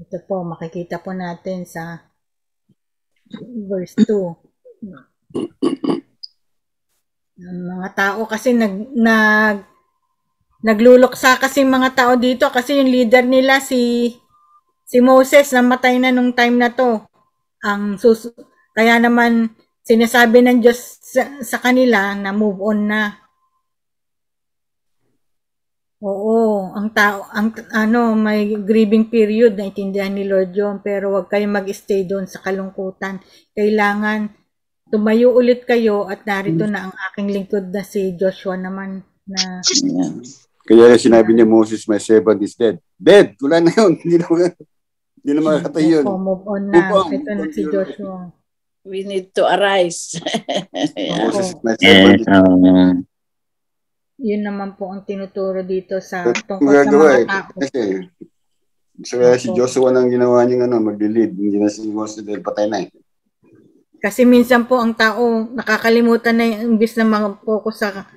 Ito po, makikita po natin sa verse 2. Ang mga tao kasi nagluluksa kasi mga tao dito kasi yung leader nila si Moses namatay na nung time na to. Kaya naman sinasabi ng Diyos sa kanila na move on na. Oo, ang tao may grieving period, naintindihan ni Lord yun, pero wag kayong mag-stay doon sa kalungkutan. Kailangan tumayo ulit kayo at narito na ang aking lingkod na si Joshua naman na kaya sinabi niya, Moses, my servant is dead. Dead! Wala na yun. Hindi na makakatay yun. Move on na. Ito na si Joshua. We need to arise. Moses, my servant is dead. Yun naman po ang tinuturo dito sa tungkol sa mga tao. Kasi si Joshua nang ginawa niya mag-lead. Hindi na si Moses dahil patay na eh. Kasi minsan po ang tao nakakalimutan na imbis na mag-focus sa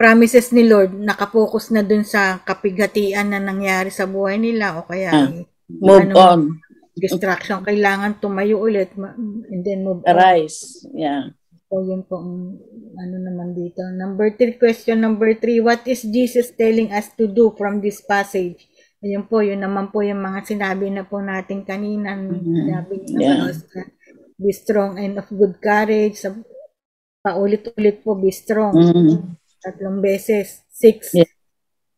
promises ni Lord, nakapokus na dun sa kapighatian na nangyari sa buhay nila o kaya move on. Distraction. Kailangan tumayo ulit and then move on. Arise. Yeah. So yun po naman dito. Question number 3, what is Jesus telling us to do from this passage? Ayun po, yun naman po yung mga sinabi na po natin kanina. Sinabi na be strong and of good courage. Paulit-ulit po, be strong. 3 beses. 6.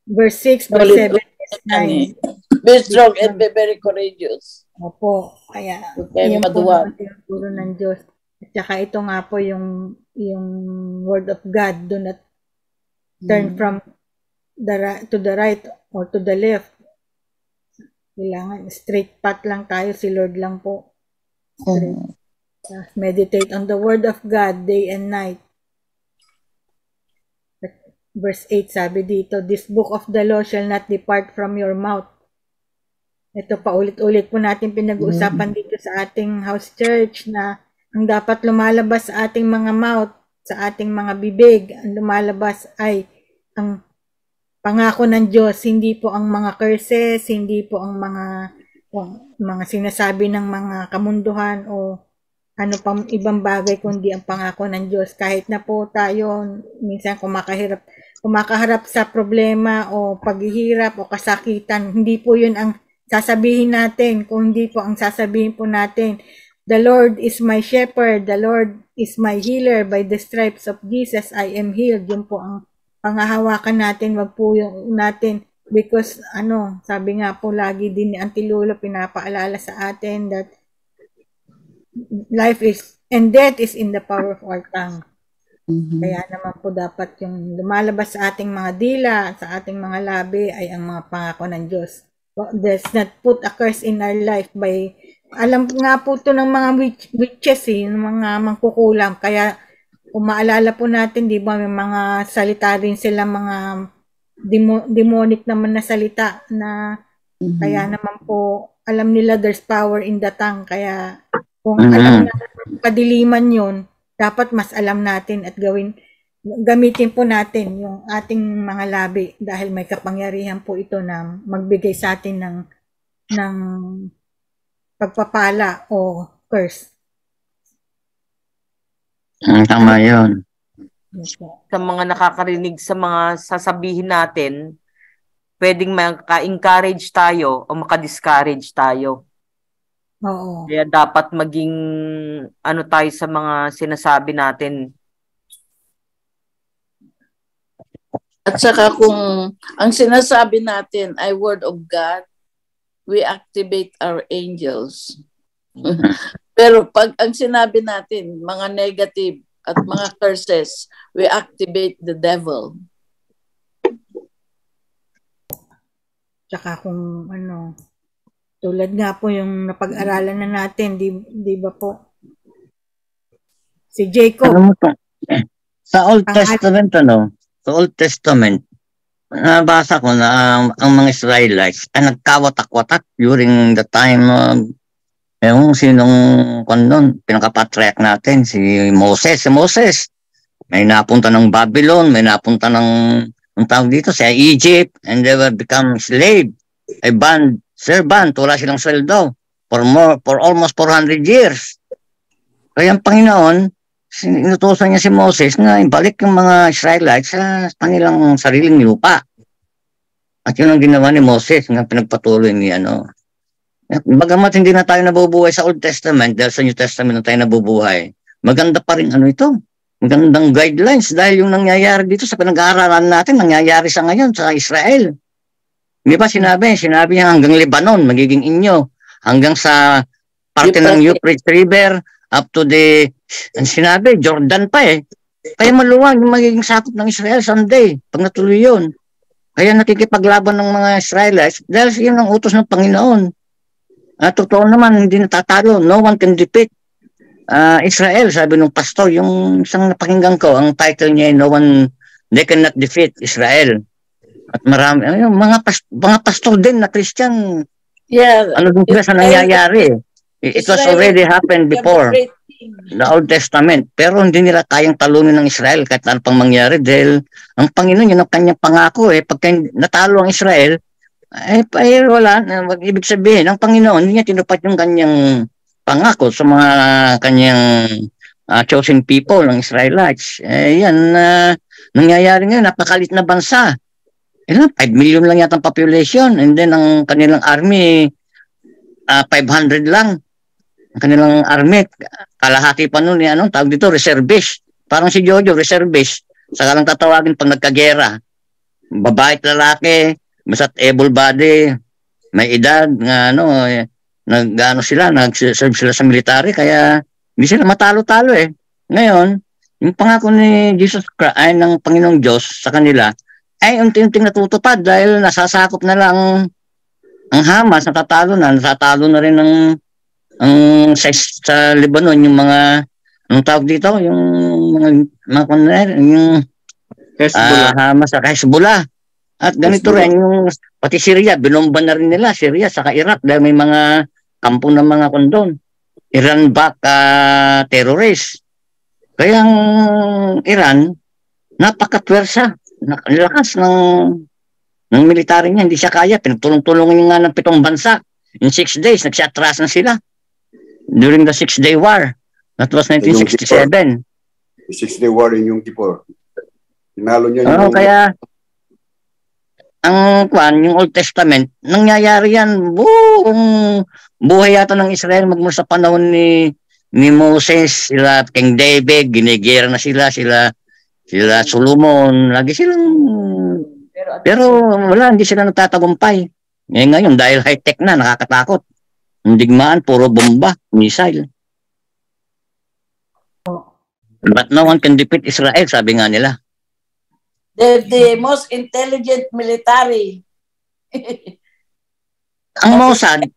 Verse 6, verse 7, verse 9. Be strong and be very courageous. Opo. Kaya, yun po naman tinuturo ng Diyos. At saka ito nga po yung word of God. Do not turn from to the right or to the left. Kailangan straight path lang tayo. Si Lord lang po. Meditate on the word of God day and night. Verse 8 sabi dito, this book of the law shall not depart from your mouth. Ito pa ulit-ulit po natin pinag-uusapan dito sa ating house church na ang dapat lumalabas sa ating mga mouth, sa ating mga bibig, ang lumalabas ay ang pangako ng Diyos, hindi po ang mga curses, hindi po ang mga sinasabi ng mga kamunduhan o ano pang ibang bagay kundi ang pangako ng Diyos. Kahit na po tayo minsan kumakaharap sa problema o paghihirap o kasakitan, hindi po yun ang sasabihin natin, kung hindi po ang sasabihin po natin, the Lord is my shepherd, the Lord is my healer, by the stripes of Jesus I am healed. Yun po ang pangahawakan natin, wag po yung natin, because sabi nga po lagi din ni Auntie Lula pinapaalala sa atin that life is and death is in the power of our tongue. Kaya naman po dapat yung lumalabas sa ating mga dila, sa ating mga labi ay ang mga pangako ng Diyos. Let's not put a curse in our life by alam nga po ito ng mga witches ng mga mangkukulam. Kaya kung maalala po natin, di ba, may mga salita rin sila, mga demonic naman na salita na kaya naman po alam nila there's power in the tongue. Kaya kung alam natin kadiliman yun, dapat mas alam natin at gamitin po natin yung ating mga labi dahil may kapangyarihan po ito na magbigay sa atin ng pagpapala o curse. Tama yun. Sa mga nakakarinig sa mga sasabihin natin, pwedeng maka-encourage tayo o maka-discourage tayo. Oo. Kaya dapat maging tayo sa mga sinasabi natin. At saka kung ang sinasabi natin ay word of God, we activate our angels Pero pag ang sinabi natin, mga negative at mga curses, we activate the devil. Tsaka kung ano, tulad nga po yung napag-aralan na natin, di ba po? Si Jacob. Ano mo to? Sa Old Testament, sa Old Testament, nabasa ko na ang mga Israelites ay nagkawatak-watak during the time yung sinong pinakapatriarch natin, si Moses. Si Moses, may napunta ng Babylon, may napunta ng tawag dito, sa Egypt, and they will become slave, a bond, servant, wala silang sweldo for almost 400 years. Kaya ang Panginoon, inutusan niya si Moses na ibalik yung mga Israelites sa kanilang sariling lupa. At yun ang ginawa ni Moses, nga pinagpatuloy ni Bagamat hindi na tayo nabubuhay sa Old Testament, dahil sa New Testament na tayo nabubuhay, maganda pa rin ito. Magandang guidelines dahil yung nangyayari dito sa pinag-aaralan natin, nangyayari sa ngayon sa Israel. Hindi ba sinabi niya hanggang Lebanon, magiging inyo. Hanggang sa parte ng Euphrates River, up to sinabi, Jordan pa eh. Kaya maluwag yung magiging sakop ng Israel someday, pag natuloy yun. Kaya nakikipaglaban ng mga Israelites dahil yun ang utos ng Panginoon. Totoo naman, hindi natatalo. No one can defeat Israel, sabi ng pastor. Yung isang napakinggan ko, ang title niya, they cannot defeat Israel. At marami, mga pastor din na Christian. Yeah. Ano din sila sa nangyayari? It was already happened before the Old Testament. Pero hindi nila kayang talunin ng Israel kahit ano pang mangyari dahil ang Panginoon, yun ang kanyang pangako. Pagka natalo ang Israel, wala. Ibig sabihin, ang Panginoon, hindi niya tinupad yung kanyang pangako sa mga kanyang chosen people ng Israelites. Nangyayari ngayon, napakalit na bansa. 5 million lang yata ang population, and then ang kanilang army, 500 lang. Ang kanilang army, kalahati pa nun, tawag dito, reservist. Parang si Jojo, reservist. Saka lang tatawagin pag nagkagera. Babae at lalaki, basta't able body, may edad, nag-serve sila sa military, kaya hindi sila matalo-talo eh. Ngayon, yung pangako ni Jesus Christ, ng Panginoong Diyos sa kanila, ay unti-unting natutupad dahil nasasakop na lang ang Hamas, natatalo na rin sa Lebanon, yung mga, anong tawag dito, yung Hamas sa Hezbollah. At ganito rin yung pati Syria, binomba na rin nila Syria saka Iraq dahil may mga kampong ng mga kondon. Iran-backed terrorists. Kaya ang Iran, napakatwersa, lakas ng military niya, hindi siya kaya. Pinagtulong-tulungan niya nga ng 7 bansa. In 6 days, nagsiatras na sila. During the 6-day war. That was 1967. The 6-day war in Yom Kippur. Tinalo niya yung... kaya... yung Old Testament, nangyayari yan buong buhay yata ng Israel magmula sa panahon ni Moses, sila King David, ginigera na sila Solomon, lagi silang pero wala, hindi sila natatagumpay. Ngayon, dahil high-tech na, nakakatakot. Ang digmaan, puro bomba, missile. But no one can defeat Israel, sabi nga nila. They're the most intelligent military. Ang Mossad,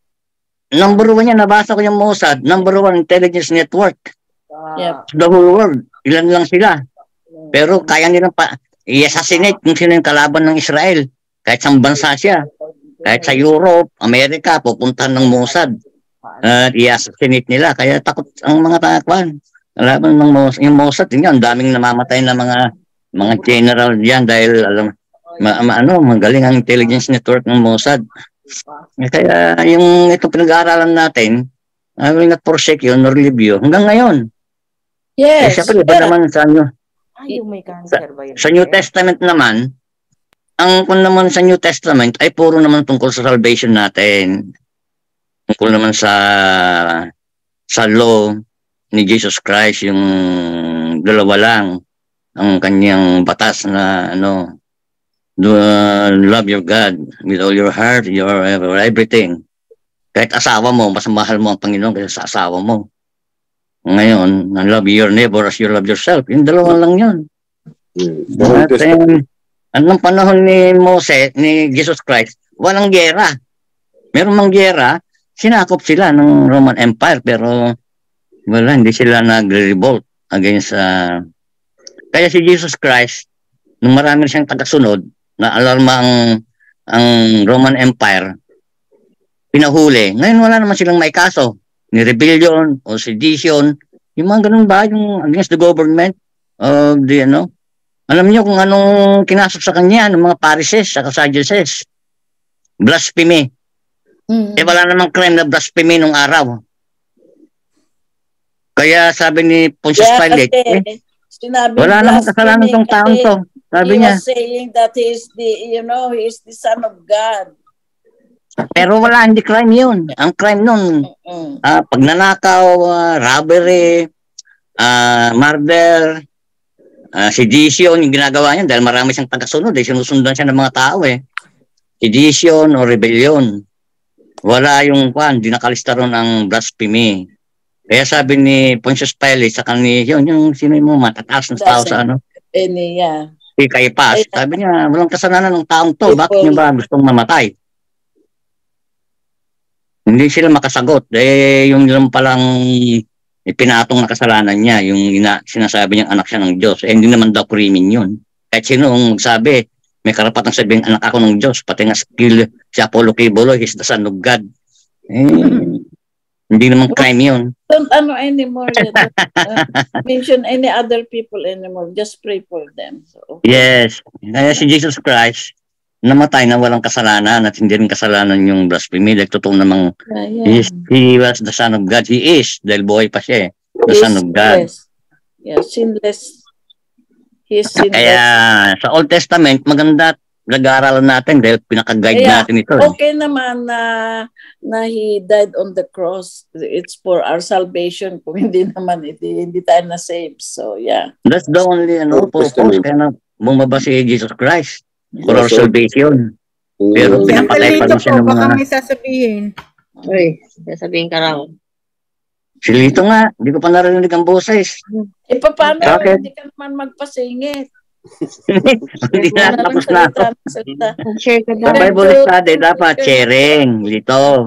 number 1 yan, nabasa ko yung Mossad, number 1 intelligence network. The whole world, ilan lang sila. Pero kaya nilang i-assassinate kung sino yung kalaban ng Israel. Kahit sa bansa siya. Kahit sa Europe, Amerika, pupuntahan ng Mossad. I-assassinate nila. Kaya takot ang mga takwan. Kalaban ng Mossad. Yung Mossad, ang daming namamatay na mga general diyan dahil magaling ang intelligence network ng Mossad. Kaya yung ito pinag-aaralan natin, I will not forsake you nor leave you hanggang ngayon. Yes. Siyempre, iba naman sa New Testament naman, kung naman sa New Testament ay puro naman tungkol sa salvation natin. Tungkol naman sa law ni Jesus Christ, yung dalawa lang ang kanyang batas na love your God with all your heart, your everything. Kahit asawa mo, mas mahal mo ang Panginoon kaysa sa asawa mo. Ngayon, love your neighbor as you love yourself. Yung dalawa lang yun. At anong panahon ni Moses, ni Jesus Christ, walang gera. Meron mang gera, sinakop sila ng Roman Empire, pero wala, hindi sila nag-revolt against kaya si Jesus Christ, nung marami siyang tagasunod, na alarma ang Roman Empire, pinahuli. Ngayon wala naman silang may kaso. Ni rebellion o sedition, yung mga ganun ba, yung against the government of the, alam niyo kung anong kinasok sa kanya ng mga Pharisees at Sadducees? Blasphemy. Wala namang crime na blasphemy nung araw. Kaya sabi ni Pontius Pilate, wala namang kasalanan tong taong to. Sabi niya, was saying that he is the Son of God. Pero wala, hindi crime yun. Ang crime nun, pagnanakaw, robbery, murder, sedition, yung ginagawa niya dahil marami siyang tagasunod, sinusundan siya ng mga tao Sedition o rebellion. Wala yung hindi nakalista ron ang blasphemy. Kaya sabi ni Pontius Pilate sa kanila, yung sino mo matataas ng tao sa si Caiaphas. Sabi niya, walang kasalanan ng taong to. Bakit niyo ba gustong mamatay? Hindi sila makasagot. Yung lang palang ipinatong na kasalanan niya, yung sinasabi niyang anak siya ng Diyos. Hindi naman daw krimen yun. Kahit sino ang magsabi, may karapatang sabihin anak ako ng Diyos. Pati nga skill si Apollo Kibuloy, he's the Son of God. Hindi naman crime yun. Don't anymore. Don't mention any other people anymore. Just pray for them. So, okay. Yes. Kaya si Jesus Christ, namatay na walang kasalanan at hindi rin kasalanan yung blasphemy. Dahil totoo namang he was the Son of God. He is, dahil buhay pa siya the Son of God. Yes, sinless. He is sinless. Kaya sa Old Testament, maganda nag-aaralan natin dahil pinaka-guide natin ito. Okay naman na he died on the cross. It's for our salvation. Kung hindi naman, hindi tayo na-save. So, yeah. That's the only purpose. Kaya bumaba si Jesus Christ for our salvation. Pero pinapatay pa rin siya ng mga... Baka may sasabihin. Uy, sasabihin ka raw. Si Lito nga, hindi ko pa narinig ang boses. Paano? Hindi ka naman magpasingit. Hindi na, tapos na. Share ka Sa Bible study, dapat sharing. Lito.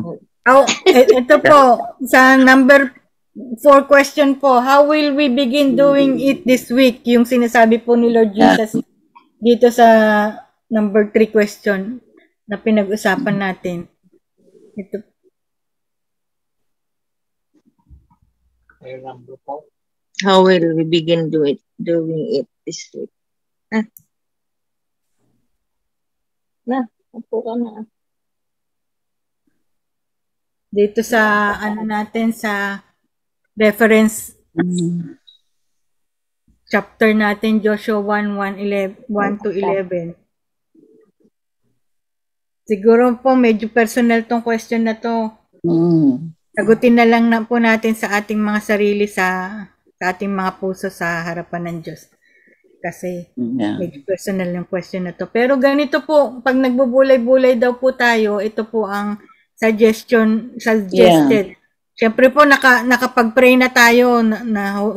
Ito po, sa number 4 question po, how will we begin doing it this week? Yung sinasabi po ni Lord Jesus dito sa number 3 question na pinag-usapan natin. Ito. How will we begin doing it this week? Upo ka na. Dito sa natin sa reference chapter natin, Joshua 1:1 to 11. Siguro po medyo personal tong question na to. Sagutin na lang na po natin sa ating mga sarili, sa ating mga puso sa harapan ng Diyos. Kasi medyo personal yung question na to. Pero ganito po, pag nagbubulay-bulay daw po tayo, ito po ang suggested. Siyempre po, nakapag-pray na tayo,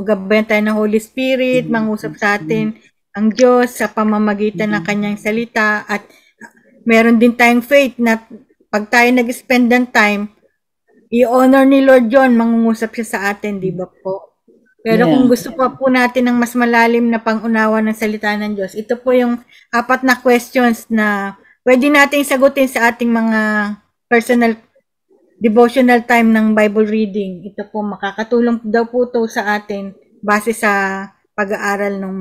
gabayan tayo ng Holy Spirit, mangusap sa atin ang Diyos sa pamamagitan ng kanyang salita, at meron din tayong faith na pag tayo nag-spend ng time, i-honor ni Lord John, mangungusap siya sa atin, di ba po? Pero kung gusto pa po natin ng mas malalim na pang-unawa ng salita ng Diyos, ito po yung 4 na questions na pwede nating sagutin sa ating mga personal devotional time ng Bible reading. Ito po, makakatulong daw po to sa atin base sa pag-aaral ng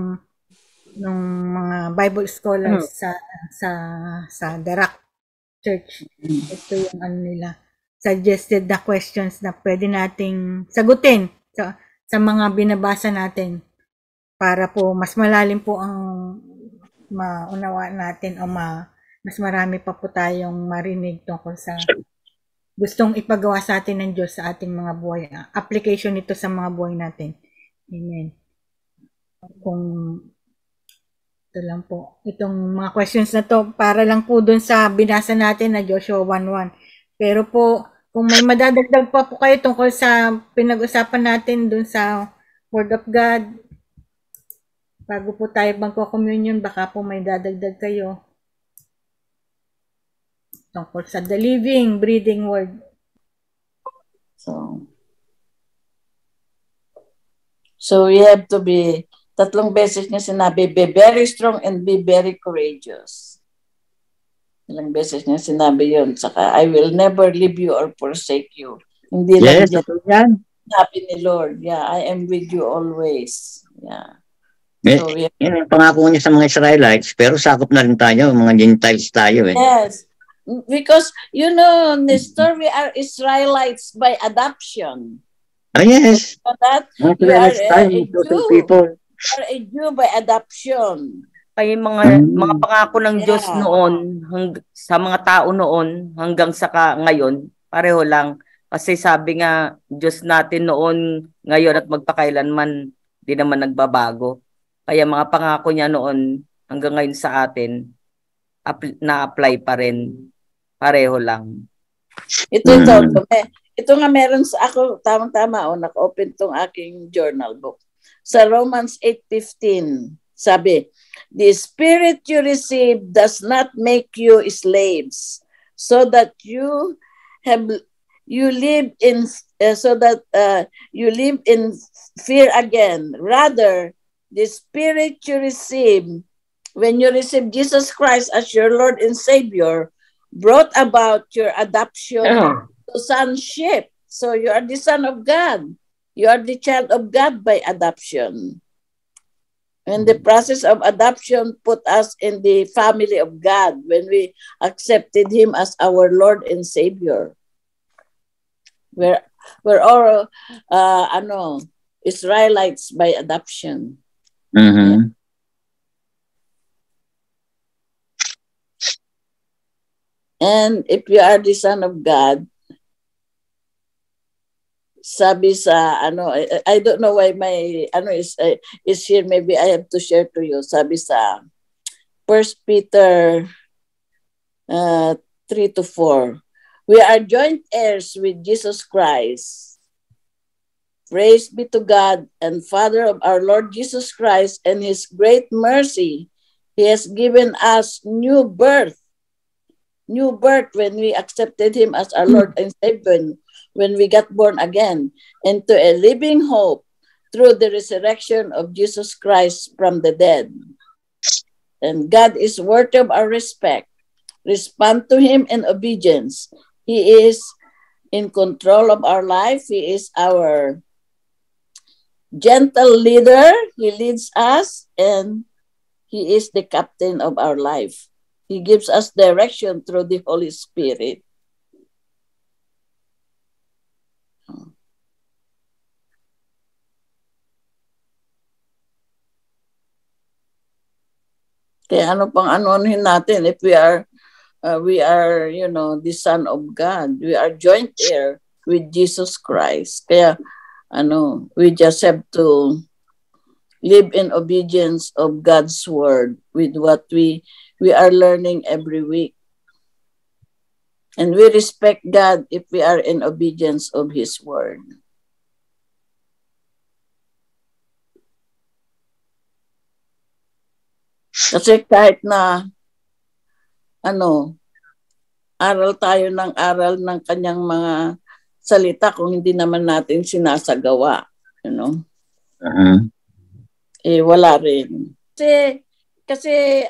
mga Bible scholars sa Darak Church. Ito yung nila, suggested na questions na pwede nating sagutin sa mga binabasa natin para po mas malalim po ang maunawa natin o mas marami pa po tayong marinig tungkol sa gustong ipagawa sa atin ng Diyos sa ating mga buhay. Application nito sa mga buhay natin. Amen. Kung ito lang po. Itong mga questions na to para lang po dun sa binasa natin na Joshua 1:1. Pero po, Kung may madadagdag pa po kayo tungkol sa pinag-usapan natin dun sa Word of God, bago po tayo magko-communion, baka po may dadagdag kayo tungkol sa the living, breathing Word. So we have to be, 3 beses niya sinabi, be very strong and be very courageous. Ilang beses niya sinabi yun. Saka, I will never leave you or forsake you. Hindi lang Yes, dyan. Sabi ni Lord, yeah, I am with you always. Yeah. So, yan ang pangako niya sa mga Israelites, pero sakop na rin tayo, mga Gentiles tayo eh. Yes. Because, you know, Nestor, we are Israelites by adoption. Oh, yes. So that We are a Jew. people. You are a Jew by adoption. Kaya mga pangako ng Diyos noon sa mga tao noon hanggang sa ngayon, pareho lang. Kasi sabi nga, Diyos natin noon, ngayon at magpakailanman, di naman nagbabago. Kaya mga pangako niya noon hanggang ngayon sa atin, na-apply pa rin. Pareho lang. Ito nga meron sa ako, tamang-tama, naka-open tong aking journal book. Sa Romans 8:15, sabi, the spirit you receive does not make you slaves, so that you live in fear again. Rather, the spirit you receive when you receive Jesus Christ as your Lord and Savior brought about your adoption to sonship. So you are the son of God. You are the child of God by adoption. And the process of adoption put us in the family of God when we accepted Him as our Lord and Savior. We're all Israelites by adoption. Mm-hmm. And if you are the son of God, sabi sa I don't know why my is here, maybe I have to share to you. Sabi sa 1 Peter 3-4, we are joint heirs with Jesus Christ. Praise be to God and Father of our Lord Jesus Christ, and His great mercy, He has given us new birth when we accepted Him as our Lord and Savior, when we got born again, into a living hope through the resurrection of Jesus Christ from the dead. And God is worthy of our respect. Respond to Him in obedience. He is in control of our life. He is our gentle leader. He leads us, and He is the captain of our life. He gives us direction through the Holy Spirit. Kaya ano pang anohin natin if we are the son of God. We are joint heir with Jesus Christ. Kaya we just have to live in obedience of God's word with what we are learning every week. And we respect God if we are in obedience of His word. Kasi kahit na aral tayo ng aral ng kanyang mga salita, kung hindi naman natin sinasagawa, wala rin. Kasi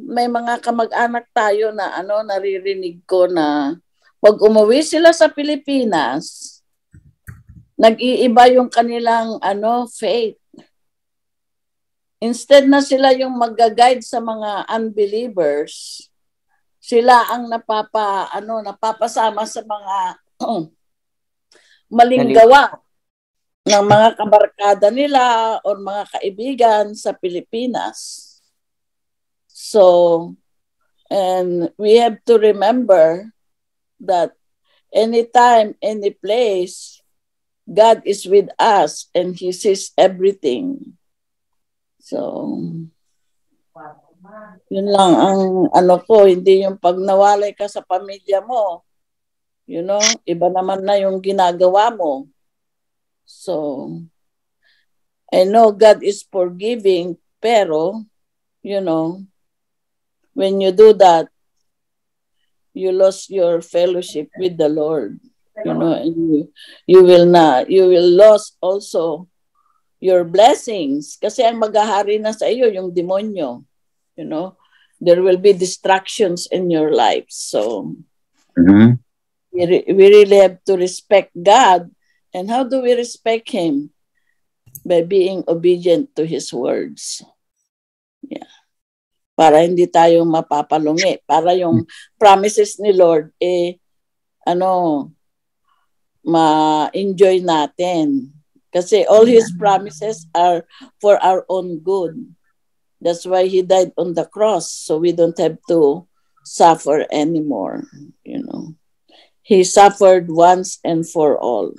may mga kamag-anak tayo na naririnig ko na pag umuwi sila sa Pilipinas, nag-iiba yung kanilang faith. Instead na sila yung mag-guide sa mga unbelievers, sila ang napapasama sa mga maling gawa ng mga kabarkada nila o mga kaibigan sa Pilipinas. So, and we have to remember that anytime, any place, God is with us and He sees everything. So, yun lang ang hindi yung pag nawalay ka sa pamilya mo, You know, iba naman na yung ginagawa mo. So, I know God is forgiving, pero, you know, when you do that, you lost your fellowship with the Lord. You know, and you will lose also your blessings. Kasi ang maghahari na sa iyo, yung demonyo. You know, there will be distractions in your life. So, we really have to respect God. And how do we respect Him? By being obedient to His words. Yeah. Para hindi tayo mapapalungi. Para yung promises ni Lord, ma-enjoy natin. Kasi all His promises are for our own good. That's why He died on the cross. So we don't have to suffer anymore. You know, He suffered once and for all.